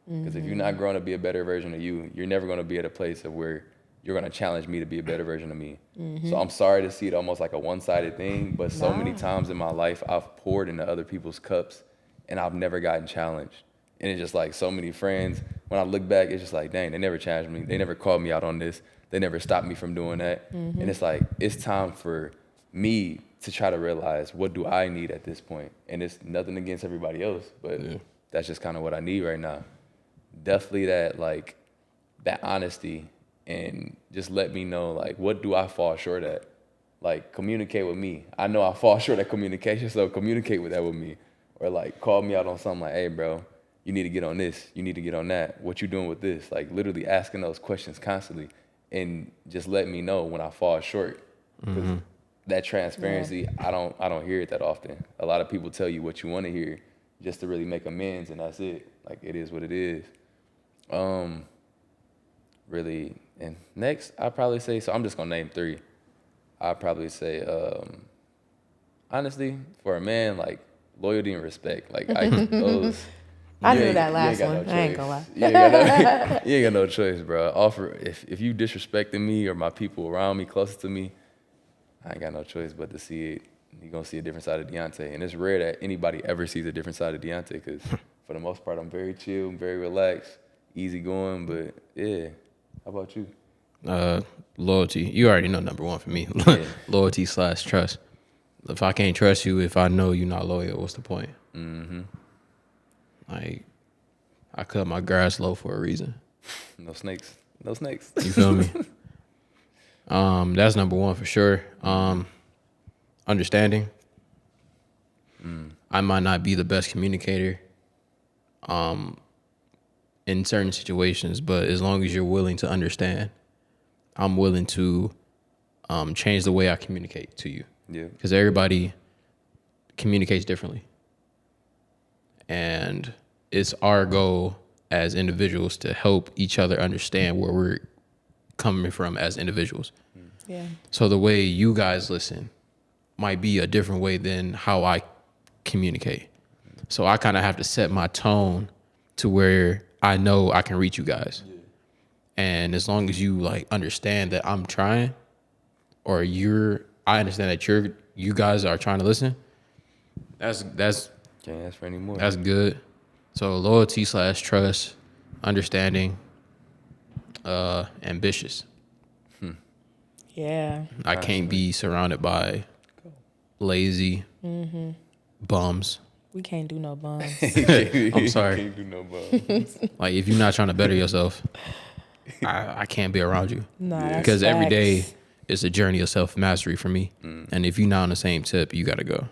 Because if you're not growing to be a better version of you, you're never going to be at a place of where you're going to challenge me to be a better version of me. So I'm sorry to see it almost like a one-sided thing, but so many times in my life I've poured into other people's cups and I've never gotten challenged. And it's just like so many friends, when I look back, it's just like, dang, they never challenged me. They never called me out on this. They never stopped me from doing that. And it's like, it's time for me to try to realize, what do I need at this point? And it's nothing against everybody else, but that's just kind of what I need right now. Definitely that honesty, and just let me know, like, what do I fall short at? Like, communicate with me. I know I fall short at communication, so communicate with that with me. Or like, call me out on something like, hey, bro, you need to get on this. You need to get on that. What you doing with this? Like, literally asking those questions constantly, and just let me know when I fall short. Because that transparency, I don't hear it that often. A lot of people tell you what you want to hear just to really make amends, and that's it. Like, it is what it is. Really, and next, I'd probably say, so I'm just gonna name 3. I'd probably say, honestly, for a man, like, loyalty and respect. Like, those. I knew that last one. I ain't gonna lie. You ain't got no choice, bro. If you disrespecting me or my people around me, closest to me, I ain't got no choice but to see it. You're gonna see a different side of Deontay, and it's rare that anybody ever sees a different side of Deontay, because for the most part, I'm very chill, I'm very relaxed, easygoing. But yeah, how about you? Loyalty. You already know number 1 for me. Loyalty / trust. If I can't trust you, if I know you're not loyal, what's the point? Like, I cut my grass low for a reason. No snakes. No snakes. You feel me? That's number 1 for sure. Understanding. I might not be the best communicator in certain situations, but as long as you're willing to understand, I'm willing to change the way I communicate to you. Yeah. Because everybody communicates differently. And it's our goal as individuals to help each other understand where we're coming from as individuals. Yeah. So the way you guys listen might be a different way than how I communicate. So I kind of have to set my tone to where I know I can reach you guys. Yeah. And as long as you like understand that I'm trying, or I understand that you guys are trying to listen, that's Can't ask for any more. That's good. So loyalty / trust, understanding, ambitious. Yeah. I can't be surrounded by lazy bums. We can't do no bums. I'm sorry. Can't do no bums. Like, if you're not trying to better yourself, I can't be around you. Nah, Because that's every day facts. is a journey of self-mastery for me. And if you're not on the same tip, you got to go.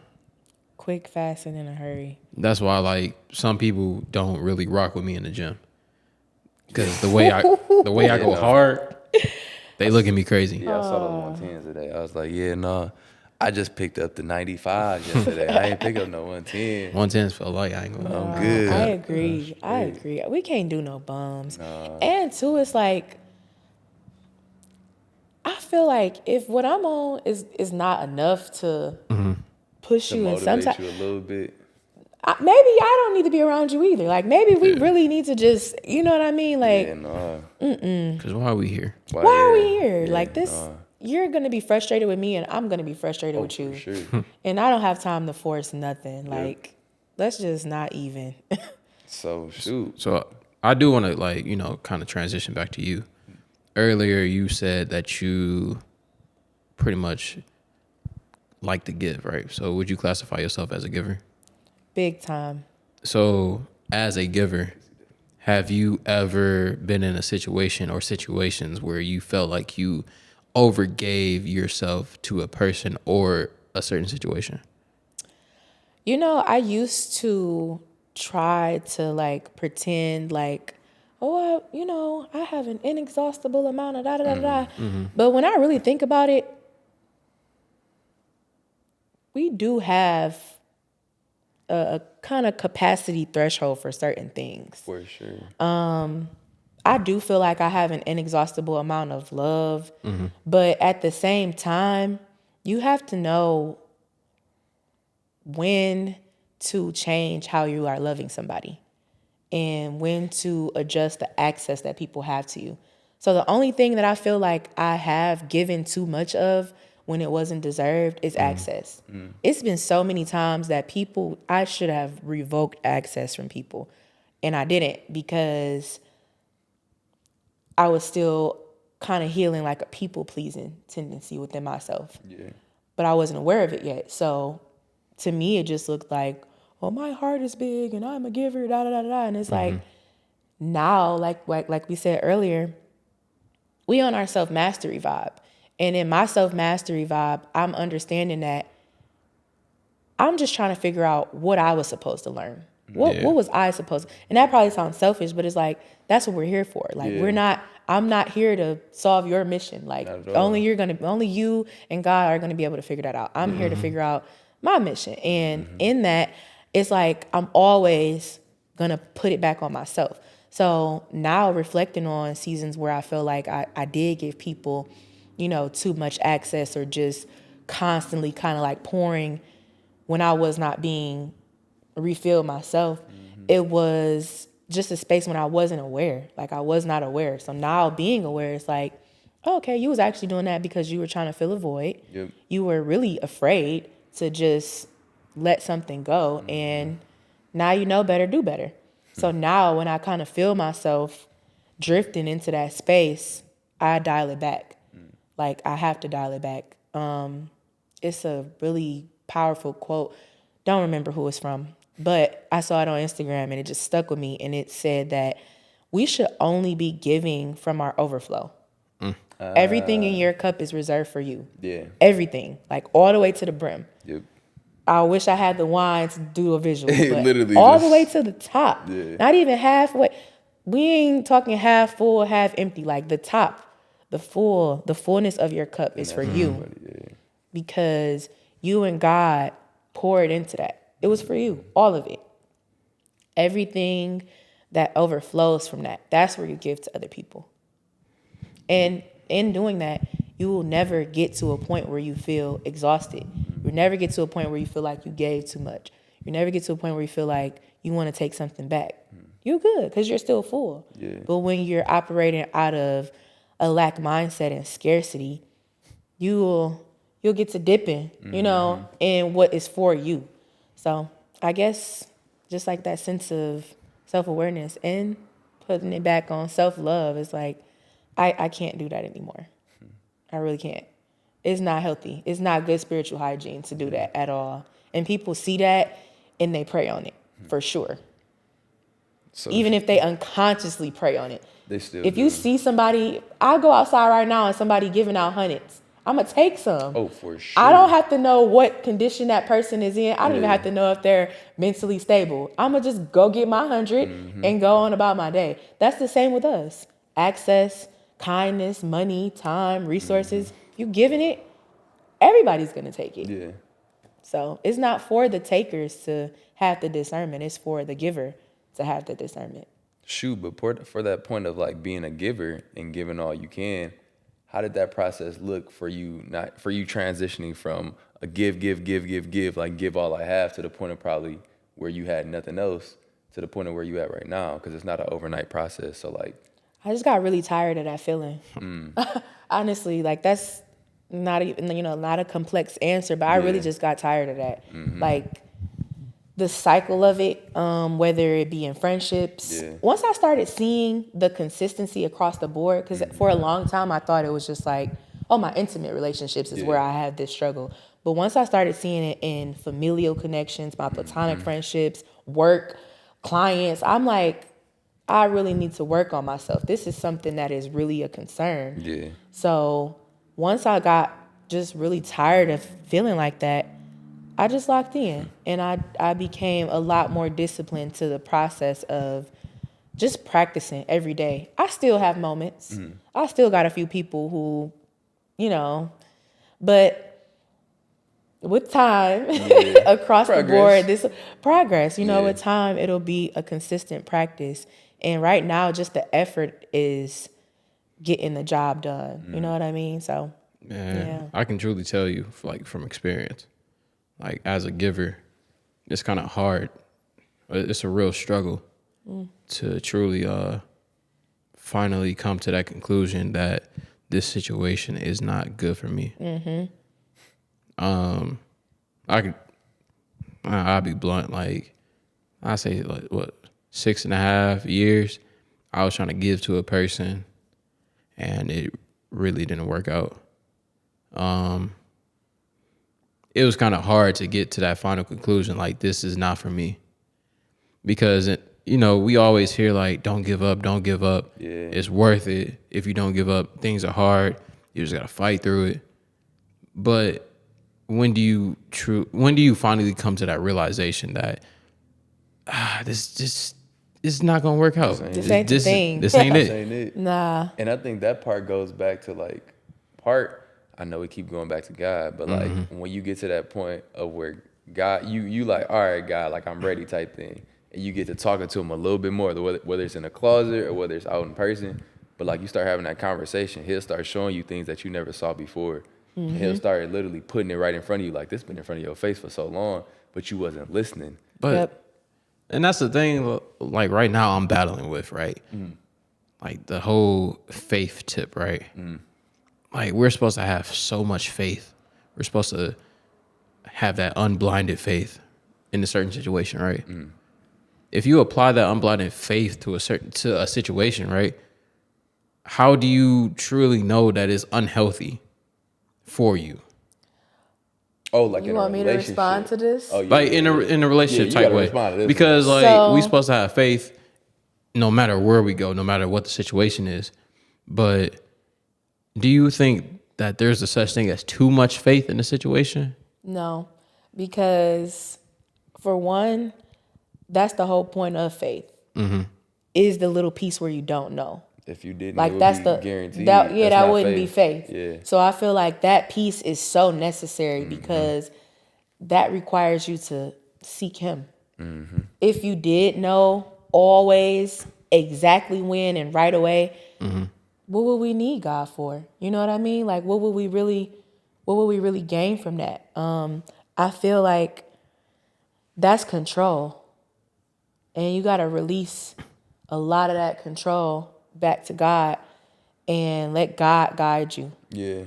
Quick, fast, and in a hurry. That's why, like, some people don't really rock with me in the gym. Because the way I go hard, they look at me crazy. Yeah, I saw those 110s today. I was like, yeah, no. I just picked up the 95 yesterday. I ain't pick up no 110. 110s feel like I ain't gonna. I'm good. I agree. We can't do no bums. And two, it's like, I feel like if what I'm on is not enough to push To you in some motivate type, you a little bit. maybe I don't need to be around you either. Like, maybe we really need to just, you know what I mean? Like, Yeah, no. Because why are we here? why are we yeah. here? Yeah, Like this, you're gonna be frustrated with me, and I'm gonna be frustrated with you. For sure. And I don't have time to force nothing. Like, let's just not even. So, shoot. So I do want to, like, kind of transition back to you. Earlier, you said that you pretty much like to give, right? So would you classify yourself as a giver? Big time. So as a giver, have you ever been in a situation or situations where you felt like you overgave yourself to a person or a certain situation? I used to try to like pretend like, oh, I have an inexhaustible amount of da da da da. But when I really think about it, we do have a kind of capacity threshold for certain things. For sure. I do feel like I have an inexhaustible amount of love, but at the same time, you have to know when to change how you are loving somebody and when to adjust the access that people have to you. So the only thing that I feel like I have given too much of when it wasn't deserved is access. It's been so many times that I should have revoked access from people, and I didn't because I was still kind of healing like a people-pleasing tendency within myself. Yeah. But I wasn't aware of it yet. So to me, it just looked like, oh, my heart is big and I'm a giver, da da da da. And it's like now, like we said earlier, we on our self-mastery vibe. And in my self-mastery vibe, I'm understanding that I'm just trying to figure out what I was supposed to learn. What was I supposed to? And that probably sounds selfish, but it's like, that's what we're here for. Like, I'm not here to solve your mission. Like, only you and God are going to be able to figure that out. I'm here to figure out my mission. And in that, it's like, I'm always going to put it back on myself. So now reflecting on seasons where I feel like I did give people, too much access or just constantly kind of like pouring when I was not being refilled myself, it was just a space when I wasn't aware. Like, I was not aware. So now being aware, it's like, oh, okay, you was actually doing that because you were trying to fill a void. Yep. You were really afraid to just let something go. And now you know better, do better. So now when I kind of feel myself drifting into that space, I dial it back. Like, I have to dial it back. It's a really powerful quote. Don't remember who it's from, but I saw it on Instagram and it just stuck with me. And it said that we should only be giving from our overflow. Everything in your cup is reserved for you. Yeah. Everything, like all the way to the brim. Yep. I wish I had the wine to do a visual, but Literally all just- the way to the top. Yeah. Not even halfway. We ain't talking half full, half empty. Like the top, the fullness of your cup is for you. Yeah. Because you and God poured into that. It was for you, all of it. Everything that overflows from that, that's where you give to other people. And in doing that, you will never get to a point where you feel exhausted. You'll never get to a point where you feel like you gave too much. You never get to a point where you feel like you want to take something back. You're good because you're still full. Yeah. But when you're operating out of a lack mindset and scarcity, you'll get to dipping, in what is for you. So I guess just like that sense of self-awareness and putting it back on self-love is like, I can't do that anymore. I really can't. It's not healthy. It's not good spiritual hygiene to do that at all. And people see that and they prey on it for sure. So Even if they unconsciously prey on it. they still If do. you see somebody, I go outside right now and somebody giving out hundreds, I'm going to take some. Oh, for sure. I don't have to know what condition that person is in. I don't even have to know if they're mentally stable. I'm going to just go get my 100 and go on about my day. That's the same with us. Access, kindness, money, time, resources. If you're giving it, everybody's going to take it. Yeah. So it's not for the takers to have the discernment. It's for the giver to have the discernment. Shoot, but for that point of like being a giver and giving all you can, how did that process look for you? Not for you transitioning from a give, like give all I have to the point of probably where you had nothing else to the point of where you at right now, because it's not an overnight process. So like, I just got really tired of that feeling. Honestly, like that's not even, not a complex answer, but I really just got tired of that. Like the cycle of it, whether it be in friendships. Yeah. Once I started seeing the consistency across the board, because for a long time I thought it was just like, oh, my intimate relationships is where I had this struggle. But once I started seeing it in familial connections, my platonic friendships, work, clients, I'm like, I really need to work on myself. This is something that is really a concern. Yeah. So once I got just really tired of feeling like that, I just locked in, and I became a lot more disciplined to the process of just practicing every day. I still have moments. I still got a few people who, but with time, across the board, this progress, with time, it'll be a consistent practice. And right now, just the effort is getting the job done. You know what I mean? So, I can truly tell you, like, from experience, like, as a giver, it's kind of hard. It's a real struggle to truly finally come to that conclusion that this situation is not good for me. I'll be blunt. Like, I say, like, what, 6.5 years, I was trying to give to a person, and it really didn't work out. It was kind of hard to get to that final conclusion, like, this is not for me. Because, we always hear, like, don't give up, don't give up. Yeah. It's worth it. If you don't give up, things are hard. You just got to fight through it. But when do you finally come to that realization that this is not gonna work out? This ain't the thing. This ain't This it. ain't it. Nah. And I think that part goes back to like I know we keep going back to God, but like when you get to that point of where God, you like, all right, God, like, I'm ready type thing. And you get to talking to him a little bit more, whether it's in a closet or whether it's out in person. But like, you start having that conversation, he'll start showing you things that you never saw before. He'll start literally putting it right in front of you, like, this been in front of your face for so long, but you wasn't listening. But and that's the thing, like, right now I'm battling with, right? Like, the whole faith tip, right? Like, we're supposed to have so much faith. We're supposed to have that unblinded faith in a certain situation, right? If you apply that unblinded faith to a situation, right? How do you truly know that it's unhealthy for you? Oh, like, You in want a me to relationship. respond to this? Oh, yeah, Like, in a relationship you type gotta way. respond to this Because one. like, we So- supposed to have faith no matter where we go, no matter what the situation is. But do you think that there's a such thing as too much faith in a situation? No, because for one, that's the whole point of faith. Is the little piece where you don't know. If you didn't, Like, it would that's be the guaranteed. that That's that not wouldn't be faith. Yeah. So I feel like that piece is so necessary because that requires you to seek him. If you did know always exactly when and right away, what would we need God for? You know what I mean? Like, what would we really gain from that? I feel like that's control. And you got to release a lot of that control back to God and let God guide you. Yeah.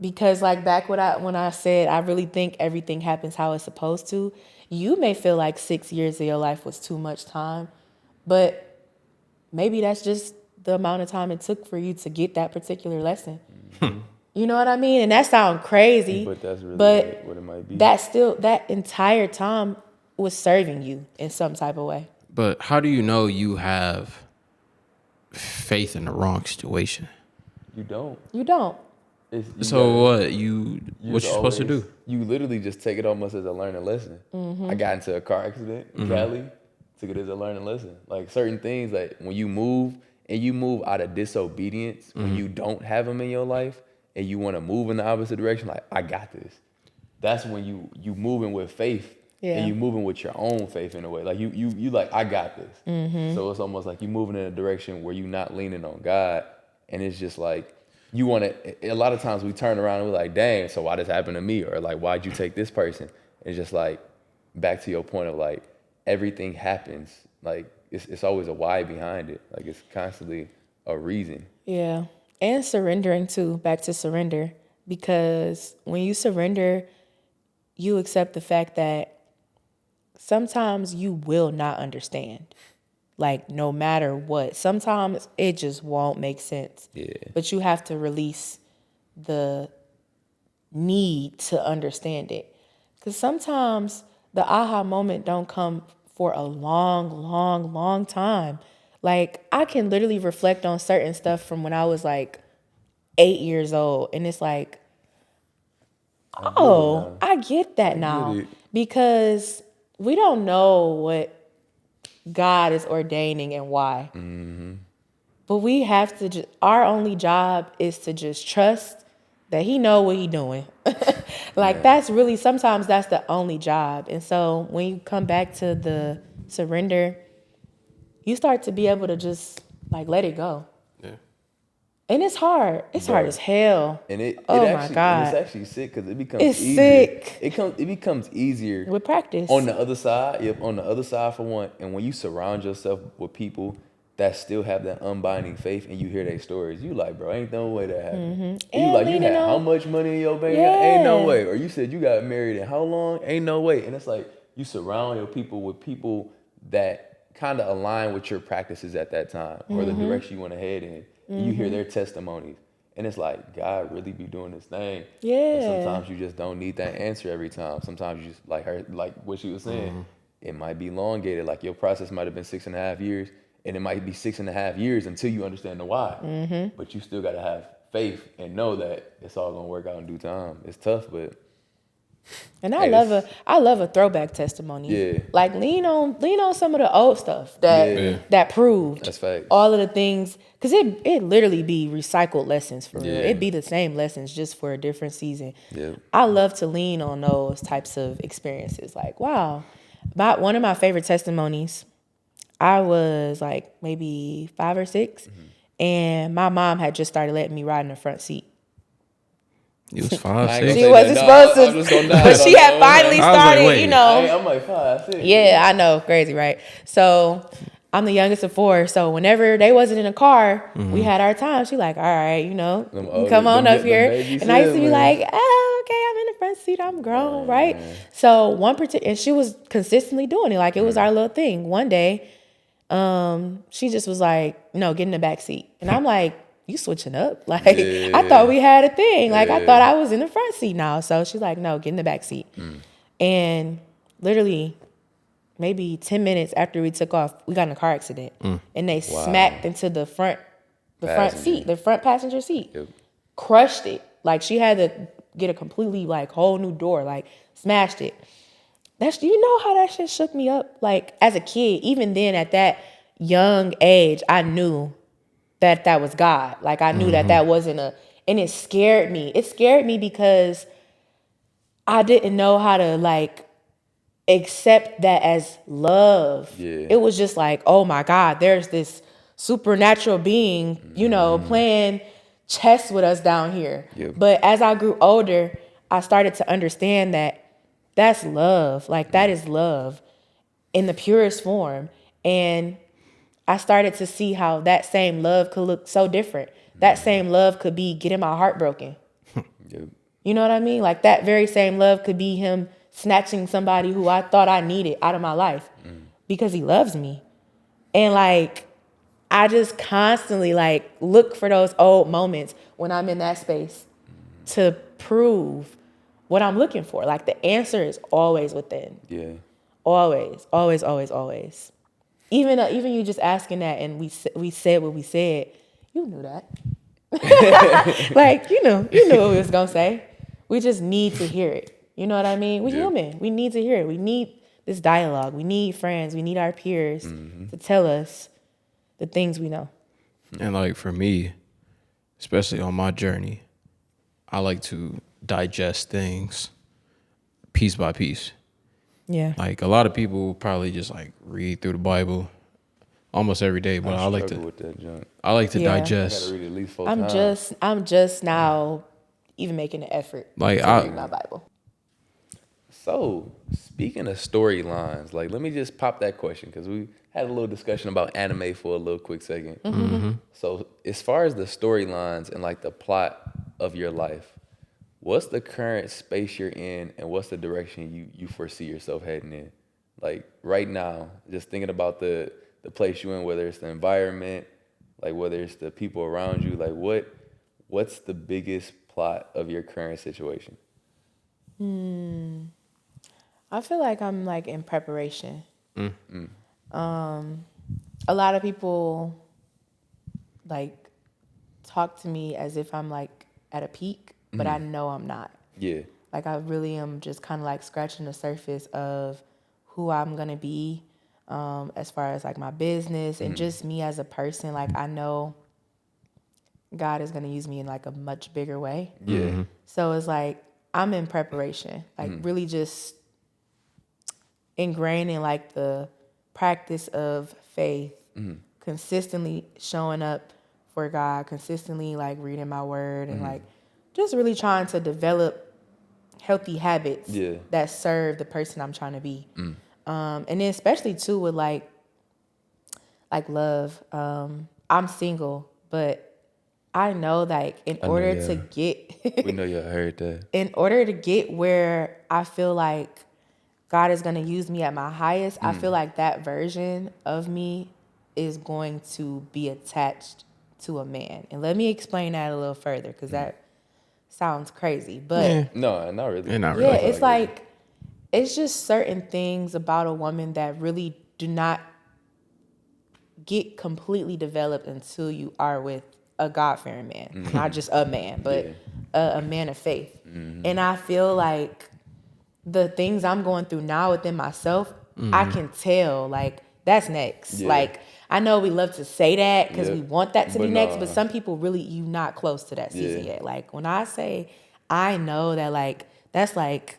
Because like back when I said I really think everything happens how it's supposed to, you may feel like 6 years of your life was too much time, but maybe that's just the amount of time it took for you to get that particular lesson. You know what I mean? And that sounds crazy, But that's really but what it might be. that entire time was serving you in some type of way. But how do you know you have faith in the wrong situation? You don't. You don't. You So gotta- what you supposed to do? You literally just take it almost as a learning lesson. I got into a car accident in Cali, took it as a learning lesson. Like, certain things, like when you move out of disobedience, when you don't have them in your life and you want to move in the opposite direction, like, I got this. That's when you moving with faith. Yeah. And you moving with your own faith in a way. Like, you like, I got this. So it's almost like you moving in a direction where you're not leaning on God. And it's just like, you want to, a lot of times we turn around and we're like, dang, so why this happened to me? Or like, why'd you take this person? It's just like, back to your point of like, everything happens. Like, it's always a why behind it. Like, it's constantly a reason. Yeah. And surrendering too, back to surrender. Because when you surrender, you accept the fact that sometimes you will not understand. Like, no matter what. Sometimes it just won't make sense. Yeah. But you have to release the need to understand it. Because sometimes the aha moment don't come for a long, long, long time. Like, I can literally reflect on certain stuff from when I was like 8 years old. And it's like, oh, I get that now. Because we don't know what God is ordaining and why. But we have to our only job is to just trust that he know what he doing. That's really, sometimes that's the only job. And so when you come back to the surrender, you start to be able to just like let it go. Yeah. And it's hard. It's hard as hell. And my God. And it's actually sick because it becomes It's easier. sick. It becomes easier With practice. on the other side. Yep, on the other side for one. And when you surround yourself with people that still have that unbinding faith, and you hear their stories, you like, bro, ain't no way that happened. And you like, you had how much money in your bank account? Ain't no way. Or you said you got married in how long? Ain't no way. And it's like you surround your people with people that kind of align with your practices at that time, or the direction you want to head in. And you hear their testimonies. And it's like, God really be doing this thing. Yeah. And sometimes you just don't need that answer every time. Sometimes you just, like what she was saying, it might be elongated. Like your process might have been 6.5 years, and it might be 6.5 years until you understand the why. But you still got to have faith and know that it's all going to work out in due time. It's tough, but. And I love a throwback testimony. Yeah. Like lean on some of the old stuff that proved That's facts. all of the things, because it literally be recycled lessons for real. Yeah. It be the same lessons just for a different season. Yeah. I love to lean on those types of experiences. Like, wow. One of my favorite testimonies, I was like maybe 5 or 6, and my mom had just started letting me ride in the front seat. You was 5, 6. She wasn't supposed to, but she had finally started, you know. I'm like 5, 6. Yeah, I know, crazy, right? So I'm the youngest of 4. So whenever they wasn't in a car, we had our time. She like, all right, you know, come on up here. And I used to be like, oh, okay, I'm in the front seat. I'm grown, right? So and she was consistently doing it. Like it was our little thing. One day, she just was like, no, get in the back seat. And I'm like, you switching up? Like, I thought we had a thing. Like, I thought I was in the front seat now. So she's like, no, get in the back seat. And literally, maybe 10 minutes after we took off, we got in a car accident. And they smacked into the front seat, the front passenger seat. Yep. Crushed it. Like, she had to get a completely, like, whole new door. Like, smashed it. You know how that shit shook me up? Like, as a kid, even then, at that young age, I knew that was God. Like, I knew that wasn't and it scared me. It scared me because I didn't know how to, like, accept that as love. Yeah. It was just like, oh my God, there's this supernatural being, you know, playing chess with us down here. Yep. But as I grew older, I started to understand that that's love. Like, that is love in the purest form. And I started to see how that same love could look so different. That same love could be getting my heart broken. Yep. You know what I mean? Like, that very same love could be him snatching somebody who I thought I needed out of my life because he loves me. And, like, I just constantly, like, look for those old moments when I'm in that space to prove what I'm looking for. Like, the answer is always within. Yeah. Always, always, always, always. Even you just asking that, and we said what we said, you knew that. Like, you knew what we was gonna say. We just need to hear it. You know what I mean? We're human. We need to hear it. We need this dialogue. We need friends. We need our peers to tell us the things we know. And like for me, especially on my journey, I like to digest things piece by piece. Yeah. Like a lot of people probably just like read through the Bible almost every day, but I like to digest. I gotta read at least 4 I'm times. I'm just now even making an effort Like to read my Bible. So, speaking of storylines, like, let me just pop that question because we had a little discussion about anime for a little quick second. So, as far as the storylines and like the plot of your life, what's the current space you're in, and what's the direction you foresee yourself heading in? Like right now, just thinking about the place you're in, whether it's the environment, like whether it's the people around you, like what's the biggest plot of your current situation? I feel like I'm like in preparation. a lot of people like talk to me as if I'm like at a peak, but I know I'm not. Yeah. Like I really am just kind of like scratching the surface of who I'm gonna be, as far as like my business and just me as a person. Like I know God is gonna use me in like a much bigger way. Yeah. So it's like I'm in preparation, like really just ingrained in like the practice of faith, consistently showing up for God, consistently like reading my word and like just really trying to develop healthy habits that serve the person I'm trying to be. And then especially too with like love. I'm single, but I know like in order to get We know you heard that. in order to get where I feel like God is going to use me at my highest, I feel like that version of me is going to be attached to a man. And let me explain that a little further because that sounds crazy. But No, not really. Yeah, not yeah, really. it's like, it's just certain things about a woman that really do not get completely developed until you are with a God-fearing man. Not just a man, but a man of faith. And I feel like the things I'm going through now within myself, I can tell, like, that's next. Yeah. Like, I know we love to say that because Yep. we want that to But be next, nah. but some people really, you not close to that season Yeah. yet. Like, when I say I know that, like, that's like,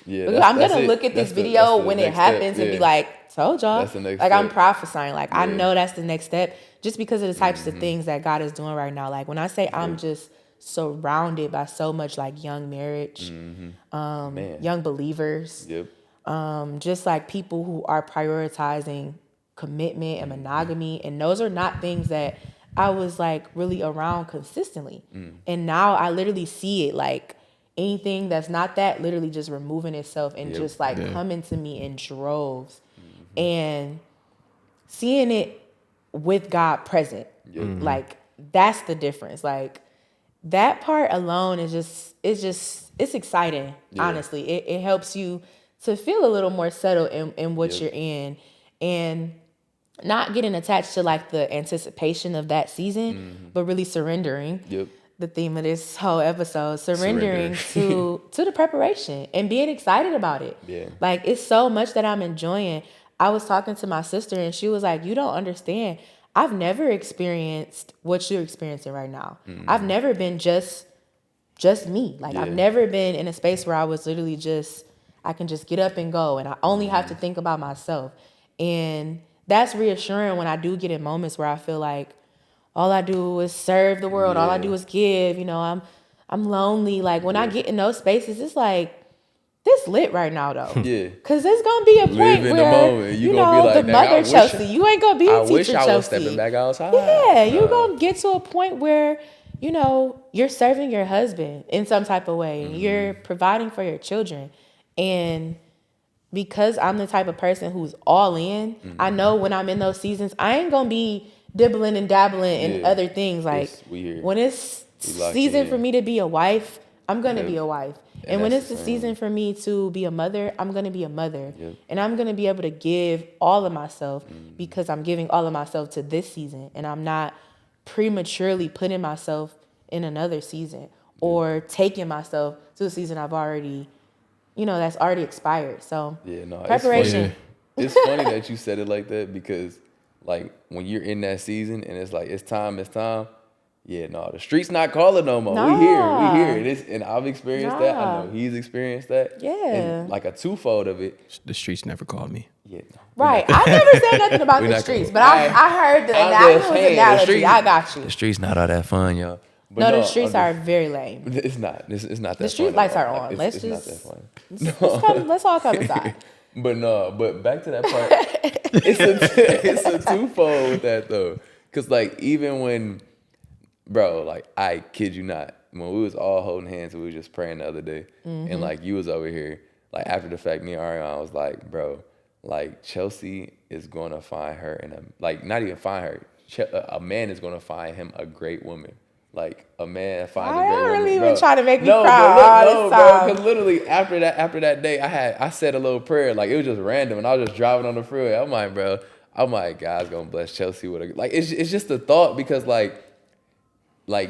Yeah, I'm that's gonna it. look at That's this the- video that's the when it next step. happens and be Yeah. like, told y'all. That's the next like, I'm step. prophesying. Like, I Yeah. know that's the next step just because of the types of things that God is doing right now. Like, when I say I'm just surrounded by so much, like, young marriage, Man. young believers, Yep. just like people who are prioritizing commitment and monogamy. And those are not things that I was like really around consistently. And now I literally see it like anything that's not that literally just removing itself and just like coming to me in droves and seeing it with God present. Like that's the difference. Like that part alone is just it's exciting. Honestly, it helps you to feel a little more settled in what you're in and not getting attached to like the anticipation of that season, but really surrendering. Yep. The theme of this whole episode, surrendering to the preparation and being excited about it. Yeah. Like it's so much that I'm enjoying. I was talking to my sister and she was like, you don't understand. I've never experienced what you're experiencing right now. I've never been just me. Like I've never been in a space where I was literally just, I can just get up and go and I only have to think about myself. And that's reassuring when I do get in moments where I feel like all I do is serve the world. All I do is give, you know, I'm lonely. Like when I get in those spaces, it's like, this lit right now though. Yeah. Cause there's gonna be a point Live in the where moment. you gonna be know like, the "Dang, I mother wish Chelsea. You ain't gonna be I the teacher wish I was Chelsea. stepping back outside. Yeah, you're gonna get to a point where you know you're serving your husband in some type of way. And you're providing for your children, and because I'm the type of person who's all in, I know when I'm in those seasons, I ain't gonna be dibbling and dabbling in other things. Like when it's season for me to be a wife, I'm gonna be a wife. And when it's the season for me to be a mother, I'm going to be a mother. And I'm going to be able to give all of myself because I'm giving all of myself to this season. And I'm not prematurely putting myself in another season or taking myself to a season I've already, you know, that's already expired. So preparation. It's funny that you said it like that because like when you're in that season and it's like, it's time. Yeah, no, the street's not calling no more. We here. And I've experienced that. I know he's experienced that. Yeah. And like a twofold of it. The streets never called me. Yeah, no. Right. I never said nothing about the streets, but I heard the analogy. I got you. The streets not all that fun, y'all. But no, the streets are very lame. It's not. It's not that fun. The street lights are on. It's not that fun. Let's all come inside. But back to that part. it's a twofold with that though. Cause like even when bro, like I kid you not, when we was all holding hands and we was just praying the other day, and like you was over here, like after the fact, me and Ariana was like, bro, like Chelsea is gonna find her not even find her, a man is gonna find him a great woman. Like a man finds a great woman. I really bro. even try to make me cry all this time. Because literally after that day, I said a little prayer, like it was just random, and I was just driving on the freeway. I'm like, bro, I'm like, God's gonna bless Chelsea with a, like, it's just a thought, because like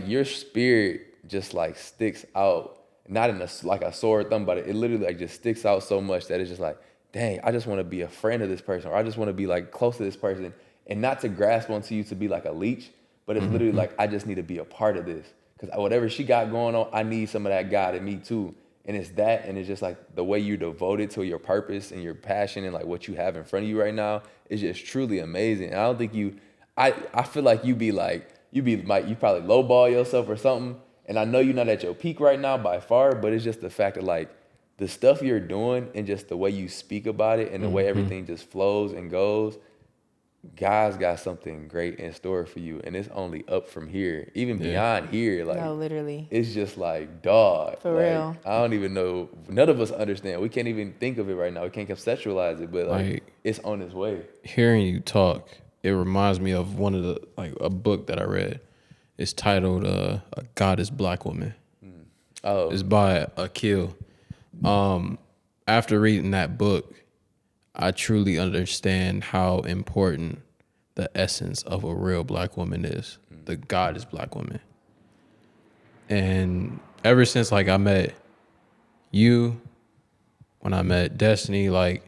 your spirit just like sticks out, not in a like a sore thumb, but it literally like just sticks out so much that it's just like, dang, I just want to be a friend of this person, or I just want to be like close to this person, and not to grasp onto you to be like a leech, but it's literally like, I just need to be a part of this, because whatever she got going on, I need some of that God in me too. And it's that, and it's just like the way you're devoted to your purpose and your passion and like what you have in front of you right now is just truly amazing. And I don't think I feel like you probably lowball yourself or something. And I know you're not at your peak right now by far, but it's just the fact that like the stuff you're doing and just the way you speak about it and the way everything just flows and goes, God's got something great in store for you, and it's only up from here, even beyond here. Like, no, literally, it's just like, dog. For like, real. I don't even know. None of us understand. We can't even think of it right now. We can't conceptualize it, but like it's on its way. Hearing you talk, it reminds me of one of the a book that I read. It's titled "A Goddess Black Woman." Oh, it's by Akil. After reading that book, I truly understand how important the essence of a real black woman is. The goddess black woman. And ever since like I met you, when I met Destiny, like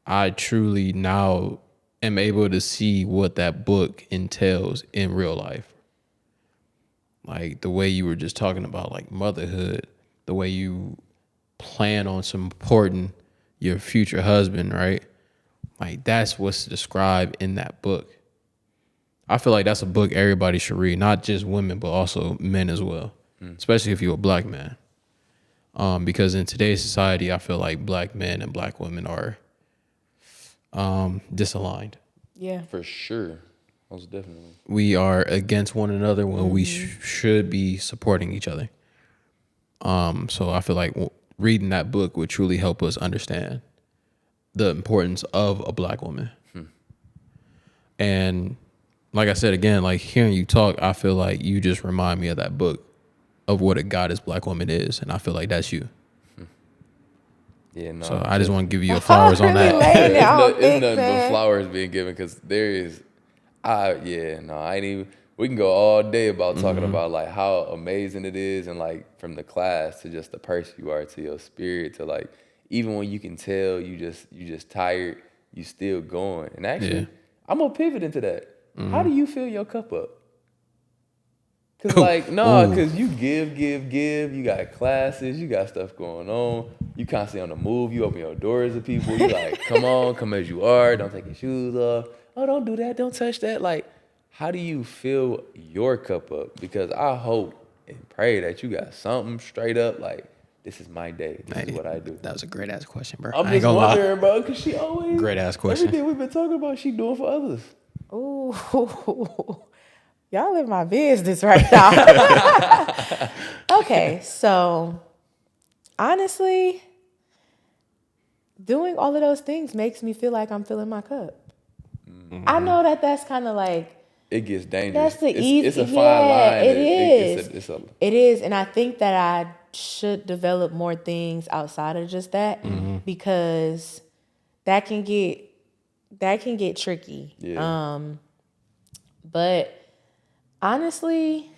I truly now am able to see what that book entails in real life. Like the way you were just talking about like motherhood, the way you plan on supporting your future husband, right? Like that's what's described in that book. I feel like that's a book everybody should read, not just women, but also men as well, especially if you're a black man. Because in today's society, I feel like black men and black women are disaligned. Yeah, for sure. Most definitely. We are against one another when we should be supporting each other. So I feel like reading that book would truly help us understand the importance of a black woman. And like I said, again, like hearing you talk, I feel like you just remind me of that book of what a goddess black woman is. And I feel like that's you. Yeah, no. So I just want to give you your flowers on that. It's nothing but flowers being given, because there is, I ain't even, we can go all day about talking about like how amazing it is, and like from the class to just the person you are, to your spirit, to like even when you can tell you just tired, you still going. And actually, I'm gonna pivot into that. How do you fill your cup up? Cause like cause you give. You got classes, you got stuff going on. You constantly on the move. You open your doors to people. You like, come on, come as you are. Don't take your shoes off. Oh, don't do that. Don't touch that. Like, how do you fill your cup up? Because I hope and pray that you got something straight up like, this is my day. This is what I do. That was a great ass question, bro. I'm just wondering, bro, because she always great ass question. Everything we've been talking about, she doing for others. Ooh, y'all in my business right now. Okay, so honestly, doing all of those things makes me feel like I'm filling my cup. I know that that's kind of like, it gets dangerous. That's the easy. It's a fine line. It is. It is, and I think that I should develop more things outside of just that, because that can get tricky. Yeah. But honestly,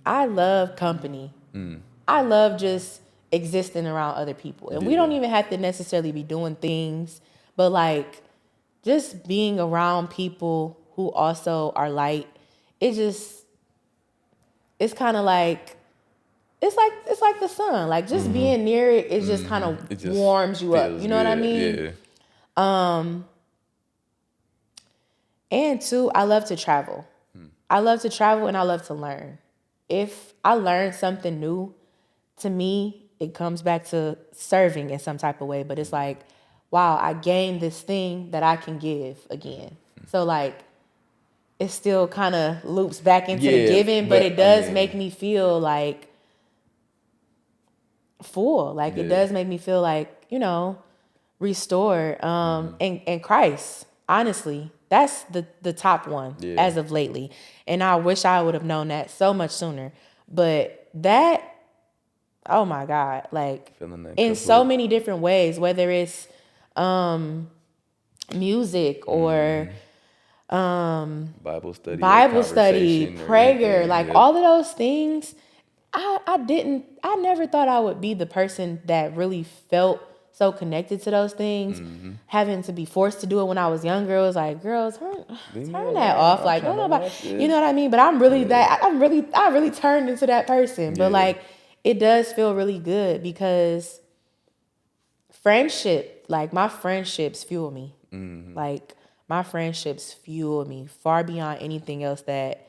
I love company. I love just existing around other people, and we don't even have to necessarily be doing things, but like just being around people who also are light. It's kind of like, it's like the sun. Like just being near it, it just kind of warms you up. You know what I mean? Yeah. And two, I love to travel. I love to travel and I love to learn. If I learn something new, to me, it comes back to serving in some type of way. But it's like, wow, I gained this thing that I can give again. So like, it still kind of loops back into the giving, but it does make me feel like full. Like it does make me feel like, restored. And Christ, honestly, that's the top one as of lately. And I wish I would have known that so much sooner. But that, oh my God, like in so many different ways, whether it's music or Bible study, Bible study, conversation, or prayer, anything. like Yep. all of those things. I never thought I would be the person that really felt so connected to those things. Having to be forced to do it when I was younger, it was like, girl, turn that off. Like, don't nobody, you know what I mean? But I'm really I really turned into that person. But like, it does feel really good because friendship, like my friendships fuel me. Like my friendships fuel me far beyond anything else that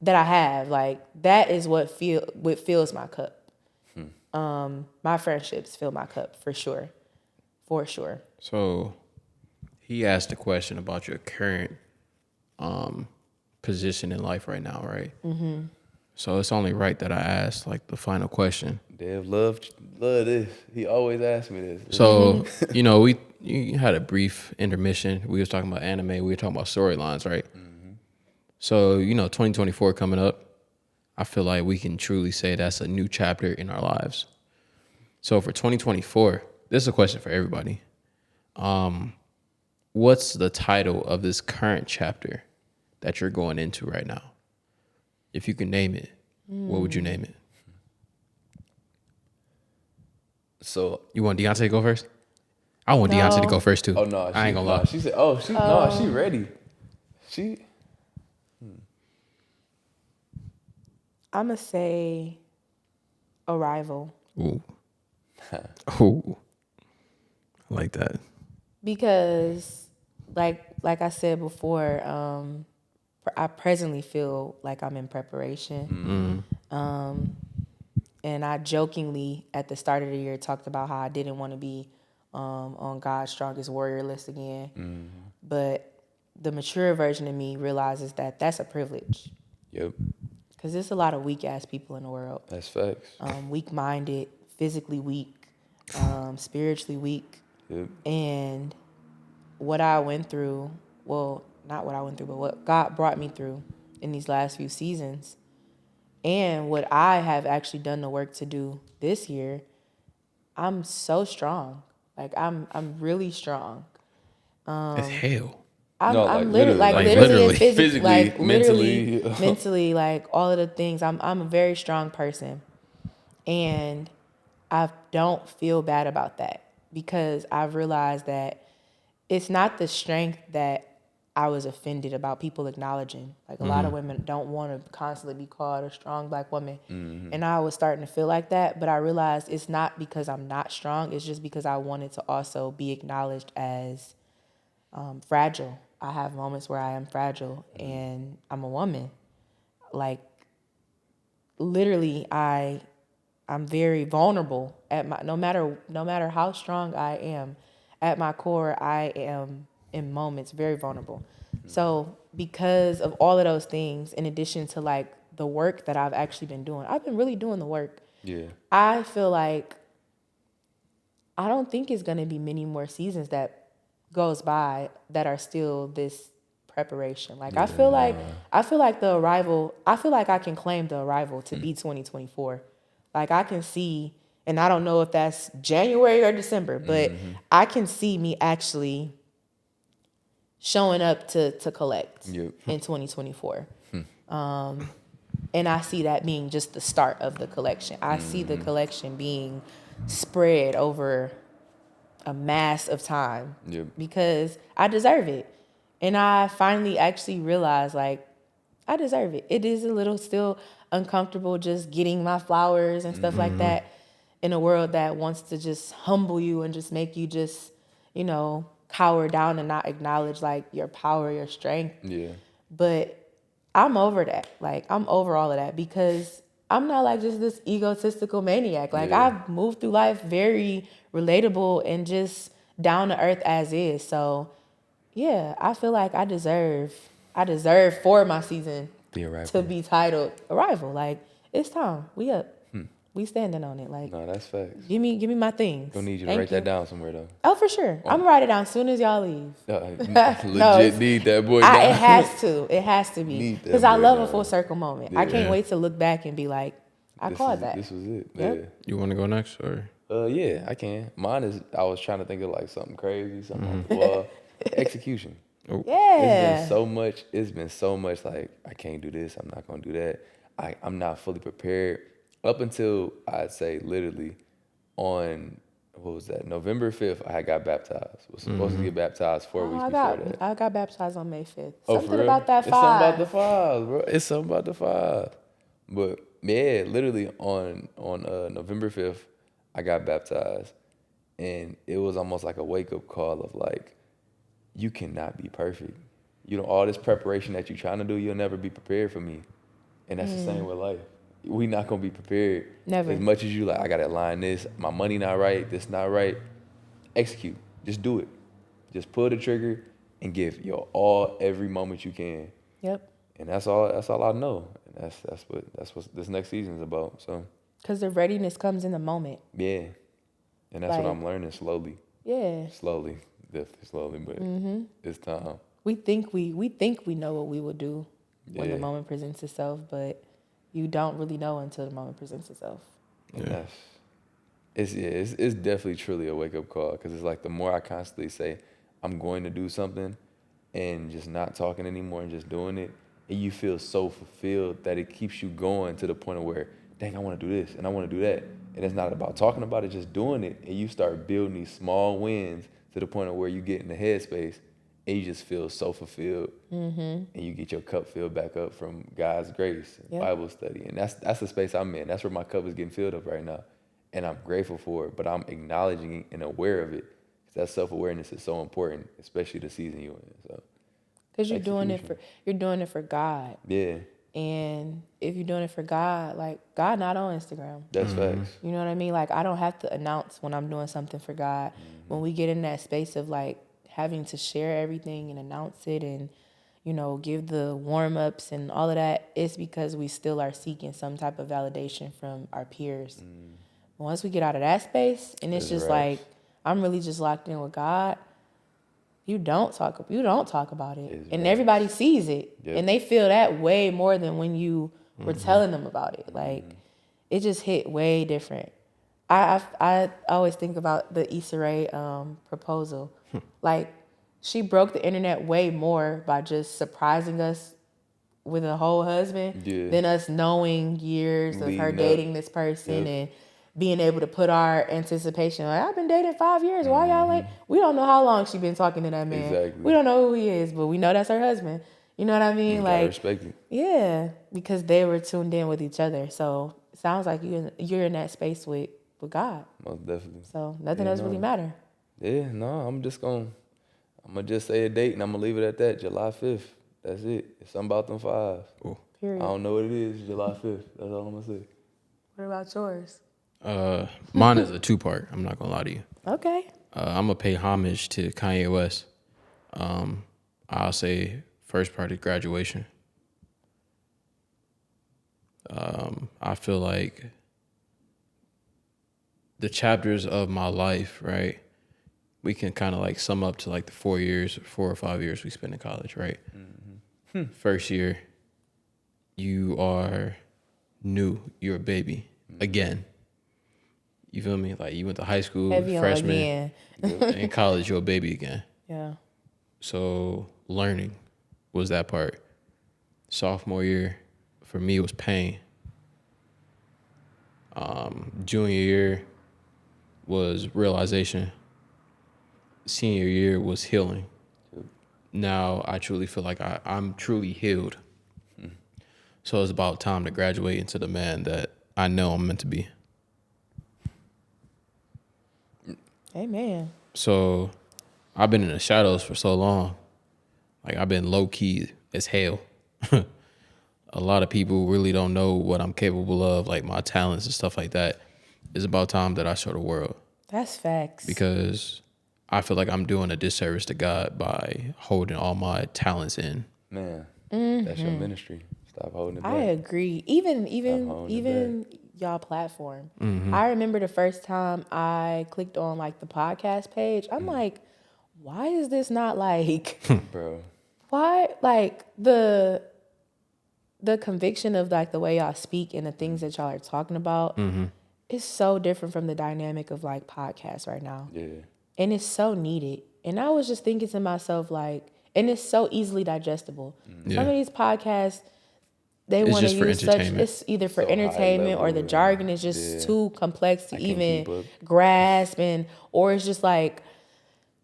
I have. Like that is what fills my cup. My friendships fill my cup for sure. For sure. So he asked a question about your current position in life right now, right? Mm-hmm. So it's only right that I asked like the final question. Dev love this. He always asks me this. So, you know, you had a brief intermission. We was talking about anime. We were talking about storylines, right? Mm-hmm. So, you know, 2024 coming up, I feel like we can truly say that's a new chapter in our lives. So for 2024, this is a question for everybody. What's the title of this current chapter that you're going into right now? If you can name it, what would you name it? So You want Deontay to go first? I want Deontay to go first too. oh no, I ain't gonna lie. She said, she ready. I'm going to say Arrival. Ooh. Ooh. I like that. Because like I said before, I presently feel like I'm in preparation. And I jokingly at the start of the year talked about how I didn't want to be on God's Strongest Warrior list again. But the mature version of me realizes that that's a privilege. Yep. Because there's a lot of weak ass people in the world. That's facts. Weak-minded, physically weak, spiritually weak. Yep. And what I went through, well, not what I went through, but what God brought me through in these last few seasons, and what I have actually done the work to do this year, I'm so strong. Like I'm really strong. It's hell. I'm literally and physically, like mentally. mentally, like all of the things. I'm a very strong person, and I don't feel bad about that because I've realized that it's not the strength that I was offended about people acknowledging. Like a lot of women don't want to constantly be called a strong Black woman, and I was starting to feel like that. But I realized it's not because I'm not strong. It's just because I wanted to also be acknowledged as fragile. I have moments where I am fragile, and I'm a woman. Like literally, I'm very vulnerable at my no matter how strong I am, at my core I am in moments very vulnerable. So because of all of those things, in addition to like the work that I've actually been doing, I've been really doing the work. Yeah. I feel like I don't think it's gonna be many more seasons that goes by that are still this preparation. Like I feel like the Arrival, I feel like I can claim the Arrival to be 2024. Like I can see, and I don't know if that's January or December, but I can see me actually showing up to collect in 2024. And I see that being just the start of the collection. I see the collection being spread over a mass of time because I deserve it. And I finally actually realized, like, I deserve it. It is a little still uncomfortable just getting my flowers and stuff like that in a world that wants to just humble you and just make you just, you know, cower down and not acknowledge, like, your power, your strength. Yeah. But I'm over that. Like, I'm over all of that because I'm not like just this egotistical maniac. Like I've moved through life very relatable and just down to earth as is. So yeah, I feel like I deserve for my season to be titled Arrival. Like it's time. We up. We standing on it. Like No, that's facts. give me my things. Don't need you to write that down somewhere though. Oh, for sure. I'm gonna write it down as soon as y'all leave. Legit need that boy down. It has to. It has to be. Need that Because I boy love down. a full circle moment. I can't wait to look back and be like, I called that. This was it. Yep. You want to go next or? Yeah. Yeah, I can. Mine is, I was trying to think of like something crazy, something off the wall. Execution. Yeah. It's been so much like, I can't do this, I'm not gonna do that. I'm not fully prepared. Up until I'd say literally on, what was that, November 5th, I had got baptized. Was supposed to get baptized 4 weeks before that. I got baptized on May 5th. Oh, Something for real? about that It's something about 5. the 5, bro. It's something about the 5. But yeah, literally on November 5th, I got baptized. And it was almost like a wake-up call of like, you cannot be perfect. You know, all this preparation that you're trying to do, you'll never be prepared for me. And that's the same with life. We not gonna be prepared. Never. As much as you like, I gotta align this, my money not right, this not right. Execute. Just do it. Just pull the trigger and give your all every moment you can. Yep. And that's all I know. And that's what this next season is about. So, Because the readiness comes in the moment. yeah. And that's what I'm learning slowly. Yeah. Slowly. Definitely slowly, but it's time. We think we know what we will do when the moment presents itself, but you don't really know until the moment presents itself. And it's definitely truly a wake up call, because it's like the more I constantly say I'm going to do something and just not talking anymore and just doing it, and you feel so fulfilled that it keeps you going to the point of where, dang, I want to do this and I want to do that. And it's not about talking about it, just doing it. And you start building these small wins to the point of where you get in the headspace and you just feel so fulfilled. And you get your cup filled back up from God's grace and Bible study. And that's the space I'm in. That's where my cup is getting filled up right now. And I'm grateful for it, but I'm acknowledging it and aware of it. Because that self-awareness is so important, especially the season you're in. So, because you're doing it for God. Yeah. And if you're doing it for God, like, God not on Instagram. That's facts. You know what I mean? Like, I don't have to announce when I'm doing something for God. When we get in that space of like having to share everything and announce it and, you know, give the warm-ups and all of that, it's because we still are seeking some type of validation from our peers. Once we get out of that space and it's just like, I'm really just locked in with God, you don't talk about it. And everybody sees it. And they feel that way more than when you were telling them about it. Like, it just hit way different. I always think about the Issa Rae proposal. Like, she broke the internet way more by just surprising us with a whole husband than us knowing years of her dating this person and being able to put our anticipation. Like, I've been dating 5 years. Why y'all ain't? We don't know how long she been talking to that man. Exactly. We don't know who he is, but we know that's her husband. You know what I mean? You like, gotta respect it. Yeah, because they were tuned in with each other. So it sounds like you're in that space with God. Most definitely. So nothing else really matter. Yeah, no, I'm gonna just say a date and I'm gonna leave it at that. July 5th. That's it. It's something about them 5. Cool. Period. I don't know what it is. July 5th. That's all I'm gonna say. What about yours? Mine is a 2-part. I'm not gonna lie to you. Okay. I'm gonna pay homage to Kanye West. I'll say first part is graduation. I feel like the chapters of my life, right? We can kind of like sum up to like the 4 or 5 years we spent in college, right? First year, you are new. You're a baby again. You feel me? Like, you went to high school, Heavy on freshman. again. In college, you're a baby again. Yeah. So learning was that part. Sophomore year, for me, it was pain. Junior year was realization. Senior year was healing. Now I truly feel like I'm truly healed. So it's about time to graduate into the man that I know I'm meant to be. Amen. So I've been in the shadows for so long. Like, I've been low key as hell. A lot of people really don't know what I'm capable of, like my talents and stuff like that. It's about time that I show the world. That's facts. Because I feel like I'm doing a disservice to God by holding all my talents in. Man, that's your ministry. Stop holding it back. I agree. Even y'all platform. I remember the first time I clicked on like the podcast page. I'm like, why is this not like, Bro. why like the conviction of like the way y'all speak and the things that y'all are talking about is so different from the dynamic of like podcasts right now. Yeah. And it's so needed. And I was just thinking to myself, like, and it's so easily digestible. Yeah. Some of these podcasts, they It's want to just for use entertainment. it's either for So high entertainment or the level, jargon is just too complex to I can't even keep up. grasp, or it's just like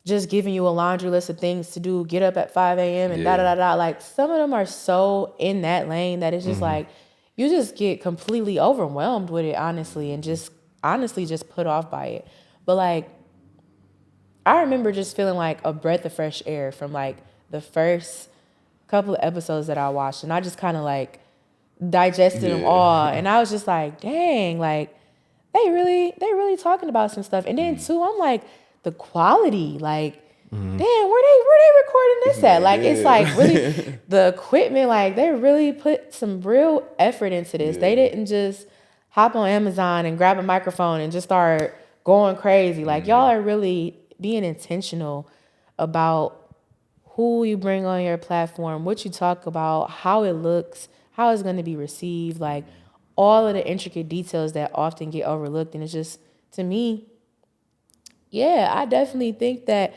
just giving you a laundry list of things to do, get up at 5 a.m. and da da da da. Like, some of them are so in that lane that it's just like, you just get completely overwhelmed with it, honestly, and just honestly just put off by it. But like, I remember just feeling like a breath of fresh air from like the first couple of episodes that I watched, and I just kind of like digested them all, and I was just like, dang, like they really talking about some stuff. And then too, I'm like, the quality, like, damn, where they recording this at? Like, it's like really the equipment, like they really put some real effort into this. They didn't just hop on Amazon and grab a microphone and just start going crazy. Like, y'all are really being intentional about who you bring on your platform, what you talk about, how it looks, how it's going to be received, like all of the intricate details that often get overlooked. And it's just, to me, yeah, I definitely think that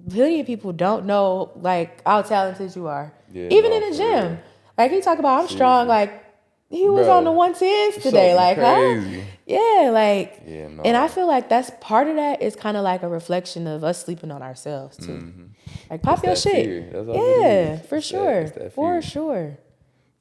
plenty of people don't know like how talented you are. Yeah, Even no, in the for gym. real. Like, he talk about I'm strong, like he was Bro, on the 110s today. something Like, crazy. huh? Yeah, like, Yeah, no. and I feel like that's part of that is kind of like a reflection of us sleeping on ourselves too. Like, pop your It's that shit. fear. That's all it Yeah, is. for It's that- sure. it's that For fear. sure.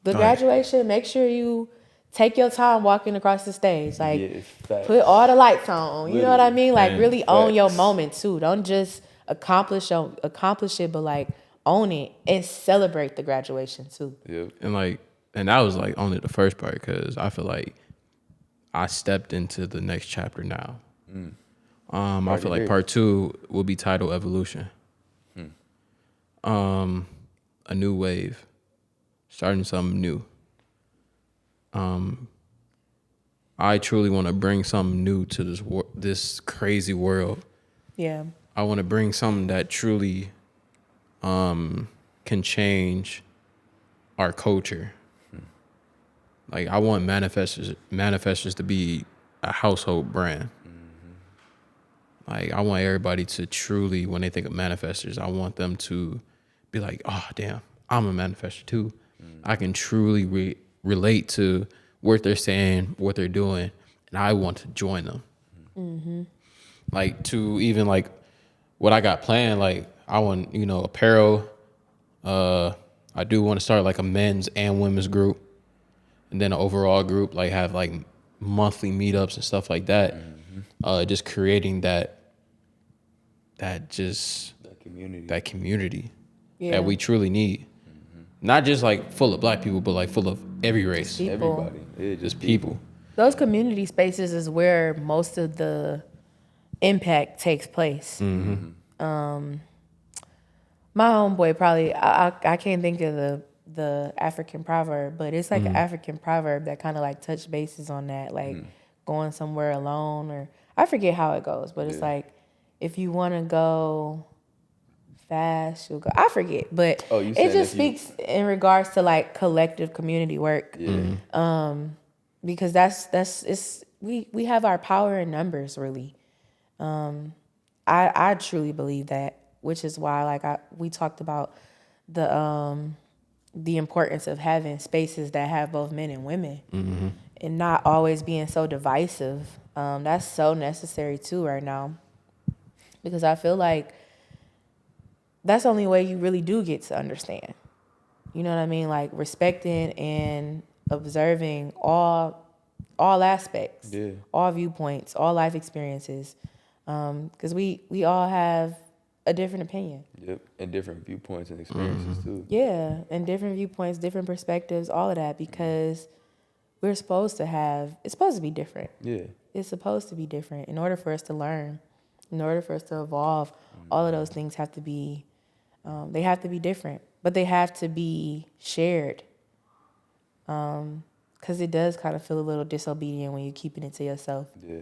The Right. graduation, make sure you take your time walking across the stage. Like, Yeah, facts. put all the lights on. You know what I Literally. mean? Like, Man, really own your facts. moment too. Don't just accomplish it, but like own it and celebrate the graduation too. Yep. And that was like only the first part, because I feel like I stepped into the next chapter now. I feel like part 2 will be titled Evolution. A new wave, starting something new. I truly want to bring something new to this crazy world. Yeah. I want to bring something that truly can change our culture. Like, I want manifestors to be a household brand. Like, I want everybody to truly, when they think of manifestors, I want them to be like, oh, damn, I'm a manifestor too. I can truly relate to what they're saying, what they're doing, and I want to join them. Like, to even like what I got planned, like I want, apparel. I do want to start like a men's and women's group, and then an overall group, like have like monthly meetups and stuff like that. Just creating that community Yeah. that we truly need. Not just like full of black people, but like full of every race. People. Everybody. Yeah, Just people. Those community spaces is where most of the impact takes place. My homeboy probably, I can't think of the African proverb, but it's like an African proverb that kind of like touch bases on that, like going somewhere alone, or I forget how it goes, but it's like, if you want to go fast, you'll go. I forget, but Oh, you it saying just if you- speaks in regards to like collective community work. Because we have our power in numbers, really. I truly believe that, which is why we talked about the importance of having spaces that have both men and women, and not always being so divisive. That's so necessary too right now, because I feel like that's the only way you really do get to understand. You know what I mean? Like, respecting and observing all aspects, all viewpoints, all life experiences, because we all have a different opinion. Yep, and different viewpoints and experiences too. Yeah, and different viewpoints, different perspectives, all of that, because it's supposed to be different. Yeah. It's supposed to be different in order for us to learn, in order for us to evolve. All of those things have to be, they have to be different, but they have to be shared. Because it does kind of feel a little disobedient when you're keeping it to yourself. Yeah.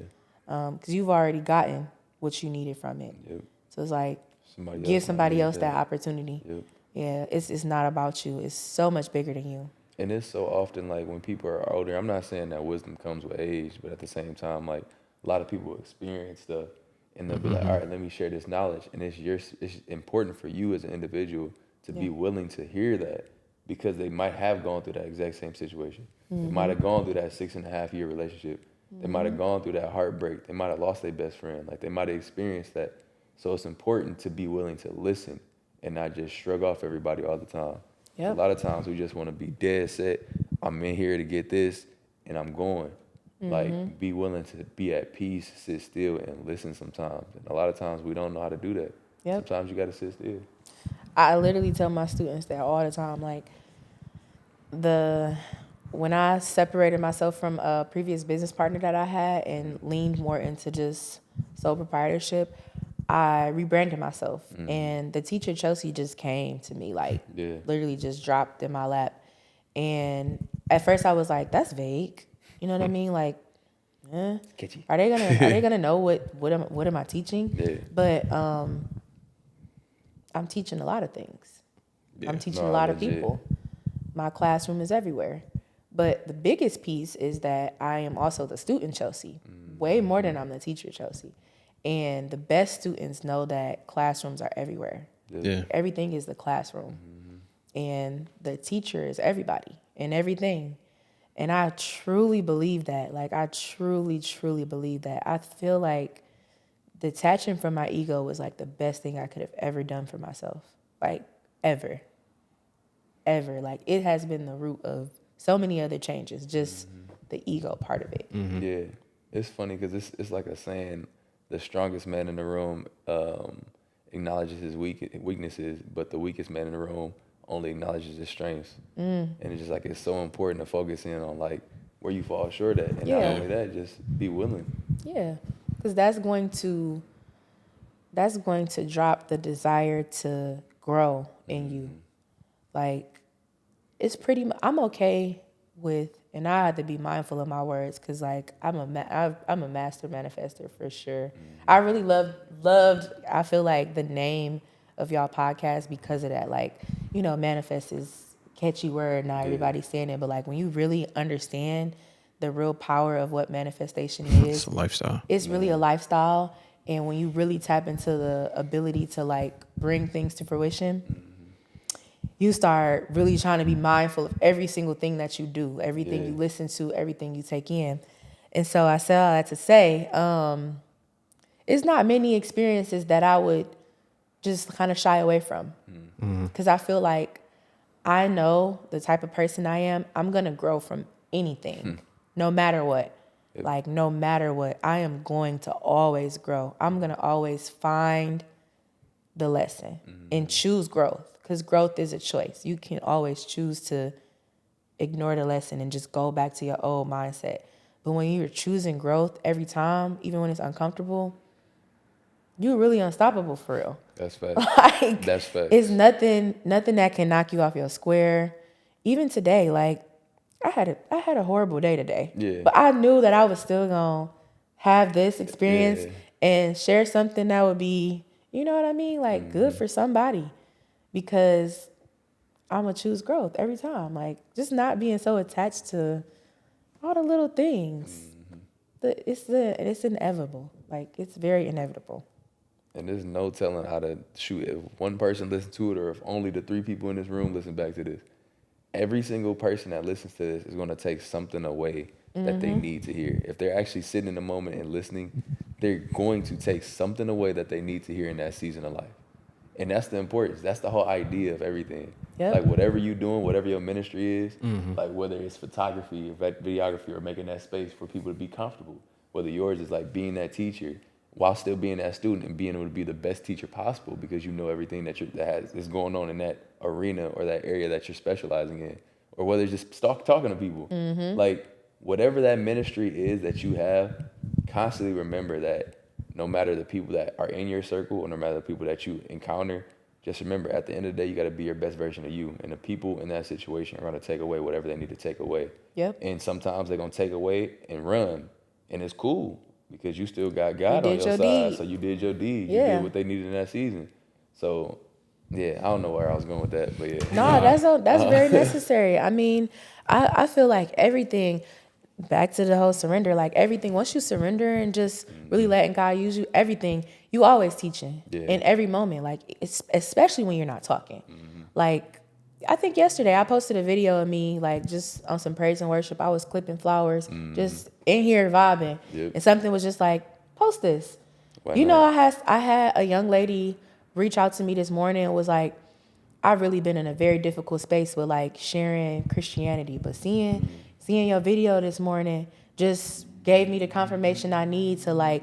Because you've already gotten what you needed from it. Yep. So it's like, Somebody give else somebody might else need that opportunity. Yep. Yeah, it's not about you. It's so much bigger than you. And it's so often like when people are older, I'm not saying that wisdom comes with age, but at the same time, like a lot of people experience the and they'll be like, all right, let me share this knowledge. And it's important for you as an individual to be willing to hear that, because they might have gone through that exact same situation. They might have gone through that 6.5-year relationship. They might have gone through that heartbreak. They might have lost their best friend. Like, they might have experienced that. So it's important to be willing to listen and not just shrug off everybody all the time. Yep. A lot of times we just want to be dead set. I'm in here to get this, and I'm going. Like, be willing to be at peace, sit still, and listen sometimes. And a lot of times we don't know how to do that. Yep. Sometimes you got to sit still. I literally tell my students that all the time. Like, when I separated myself from a previous business partner that I had and leaned more into just sole proprietorship, I rebranded myself. And the teacher Chelsea just came to me, like, literally just dropped in my lap. And at first I was like, that's vague. You know what I mean? Like, Catchy. are they gonna know what am I teaching? Yeah. But I'm teaching a lot of things. Yeah. I'm teaching a lot of people. My classroom is everywhere. But the biggest piece is that I am also the student Chelsea, way more than I'm the teacher Chelsea. And the best students know that classrooms are everywhere. Yeah. Everything is the classroom. And the teacher is everybody and everything. And I truly believe that. Like, I truly, truly believe that. I feel like detaching from my ego was like the best thing I could have ever done for myself. Like, ever. Like, it has been the root of so many other changes, just the ego part of it. Yeah. It's funny because it's like a saying, the strongest man in the room acknowledges his weaknesses, but the weakest man in the room only acknowledges his strengths. And it's just like, it's so important to focus in on like where you fall short at. And not only that, just be willing. Yeah. Because that's going to drop the desire to grow in you. Like, it's I'm okay with, and I have to be mindful of my words, because like I'm a master manifester for sure. I really loved I feel like the name of y'all podcast because of that. Like, you know, manifest is a catchy word, not everybody's saying it, but like when you really understand the real power of what manifestation is, It's a lifestyle. it's really a lifestyle. And when you really tap into the ability to like bring things to fruition, you start really trying to be mindful of every single thing that you do, everything you listen to, everything you take in. And so I say all that to say, it's not many experiences that I would just kind of shy away from. Because I feel like I know the type of person I am. I'm going to grow from anything, no matter what. Like, no matter what, I am going to always grow. I'm going to always find the lesson and choose growth. Because growth is a choice. You can always choose to ignore the lesson and just go back to your old mindset. But when you're choosing growth every time, even when it's uncomfortable, you're really unstoppable for real. That's facts. Like, that's facts. It's nothing that can knock you off your square. Even today, like, I had a horrible day today. Yeah. But I knew that I was still gonna have this experience and share something that would be, you know what I mean? Like, good for somebody. Because I'm going to choose growth every time. Like, just not being so attached to all the little things. It's inevitable. Like, it's very inevitable. And there's no telling how to shoot. If one person listens to it, or if only the 3 people in this room listen back to this, every single person that listens to this is going to take something away that they need to hear. If they're actually sitting in the moment and listening, they're going to take something away that they need to hear in that season of life. And that's the importance. That's the whole idea of everything. Yep. Like, whatever you're doing, whatever your ministry is, like whether it's photography, or videography, or making that space for people to be comfortable, whether yours is like being that teacher while still being that student and being able to be the best teacher possible because you know everything that is going on in that arena or that area that you're specializing in, or whether it's just talking to people. Like, whatever that ministry is that you have, constantly remember that no matter the people that are in your circle or no matter the people that you encounter, just remember, at the end of the day, you got to be your best version of you. And the people in that situation are going to take away whatever they need to take away. Yep. And sometimes they're going to take away and run. And it's cool because you still got God on your side. deed. So you did your deed. You Yeah. did what they needed in that season. So, yeah, I don't know where I was going with that, but yeah. No, that's very necessary. I mean, I feel like everything, back to the whole surrender, like everything, once you surrender and just really letting God use you, everything, you always teaching in every moment, like especially when you're not talking. Like, I think yesterday I posted a video of me, like just on some praise and worship. I was clipping flowers, just in here vibing. And something was just like, post this. Why know, not? I had a young lady reach out to me this morning and was like, I've really been in a very difficult space with like sharing Christianity, but seeing your video this morning just gave me the confirmation I need to like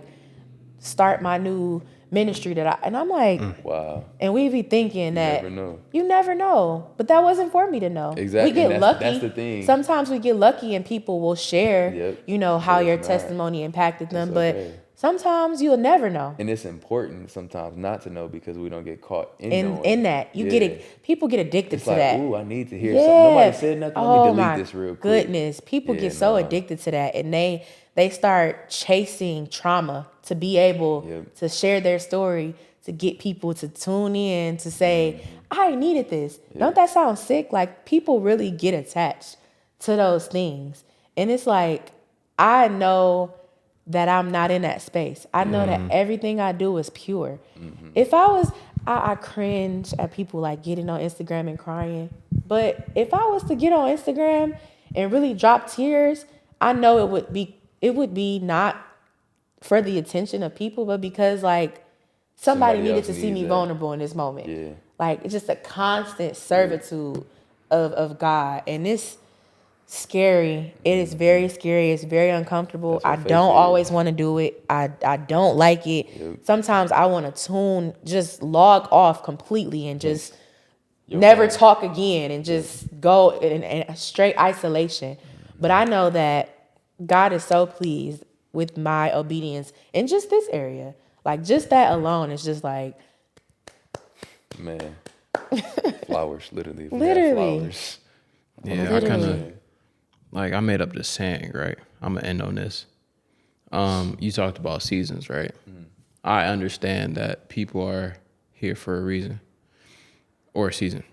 start my new ministry and I'm like, Wow. and we be thinking that never know. you never know, but that wasn't for me to know. Exactly. We get lucky. That's the thing. Sometimes we get lucky and people will share, how But your it's not. testimony impacted them, It's but okay. sometimes you'll never know. And it's important sometimes not to know because we don't get caught in that. You get it. People get addicted It's to like, that. ooh, I need to hear something. Nobody said nothing. Let me delete my this real quick. Goodness. People get so addicted to that, and they start chasing trauma to be able to share their story, to get people to tune in, to say, I needed this. Don't that sound sick? Like, people really get attached to those things. And it's like, I know that I'm not in that space. I know that everything I do is pure. If I was, I cringe at people like getting on Instagram and crying. But if I was to get on Instagram and really drop tears, I know it would be not for the attention of people, but because like somebody needed to see me vulnerable in this moment. Yeah. Like, it's just a constant servitude of God. And it's scary. It is very scary. It's very uncomfortable. I don't always want to do it. I don't like it. Sometimes I want to just log off completely and just never talk again and just go in straight isolation. But I know that God is so pleased with my obedience in just this area. Like, just that alone is just like, man, flowers, literally. Literally. Flowers. Yeah, I kind of, like, I made up this saying, right? I'm going to end on this. You talked about seasons, right? I understand that people are here for a reason or a season.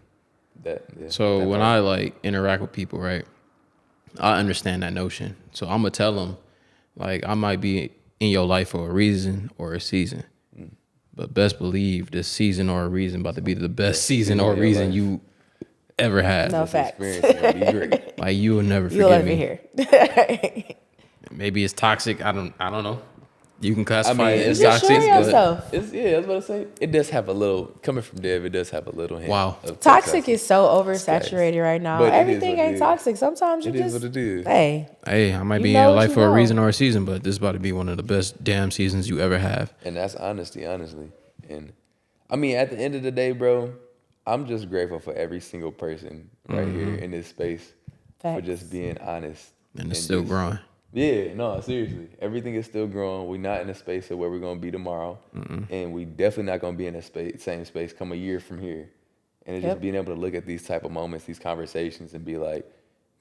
So when I, like, interact with people, right, I understand that notion. So I'm going to tell them, like, I might be in your life for a reason or a season. But best believe this season or a reason about to be the best season or reason you ever had. No facts. Experience is gonna be great. Like, you will never You'll forget ever me. hear. Maybe it's toxic. I don't know. You can classify it as just toxic. sure But yourself. I was about to say, it does have a little, coming from Dev, it does have a little hint. Wow. Of Toxic is so oversaturated right now. But it is Everything what it ain't is. toxic. Sometimes you It is just, what it is. hey, hey, I might You be in know your what life you for a know. reason or a season, but this is about to be one of the best damn seasons you ever have. And that's honesty, honestly. And I mean, at the end of the day, bro, I'm just grateful for every single person right here in this space for Facts. just being honest. And it's still just- growing. Yeah, no, seriously. Everything is still growing. We're not in a space of where we're going to be tomorrow. And we definitely not going to be in a same space come a year from here. And it's just being able to look at these type of moments, these conversations, and be like,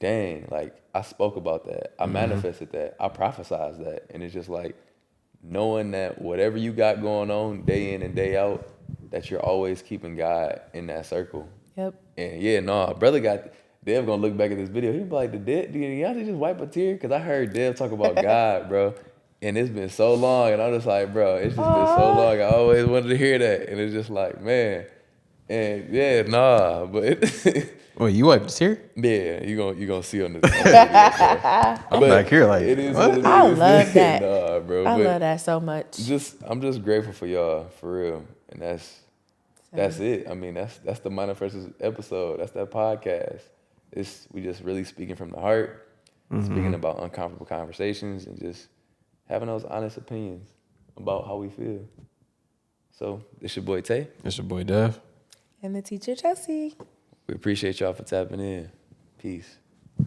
dang, like, I spoke about that. I manifested that. I prophesized that. And it's just like knowing that whatever you got going on day in and day out, that you're always keeping God in that circle. Yep. And yeah, no, brother got... Dev gonna look back at this video. He'll be like, did y'all just wipe a tear? Because I heard Dev talk about God, bro. And it's been so long. And I'm just like, bro, it's just been so long. I always wanted to hear that. And it's just like, man. And yeah, nah. But Wait, you wiped a tear? yeah, you gonna see on the video, bro. I'm back here like, it is what? what it I is. love that. Nah, bro. I but love that so much. I'm just grateful for y'all, for real. And that's it. I mean, that's the Manifestors episode. That's that podcast. We just really speaking from the heart, speaking about uncomfortable conversations, and just having those honest opinions about how we feel. So, it's your boy Tay. It's your boy Dev. And the teacher Chelsea. We appreciate y'all for tapping in. Peace.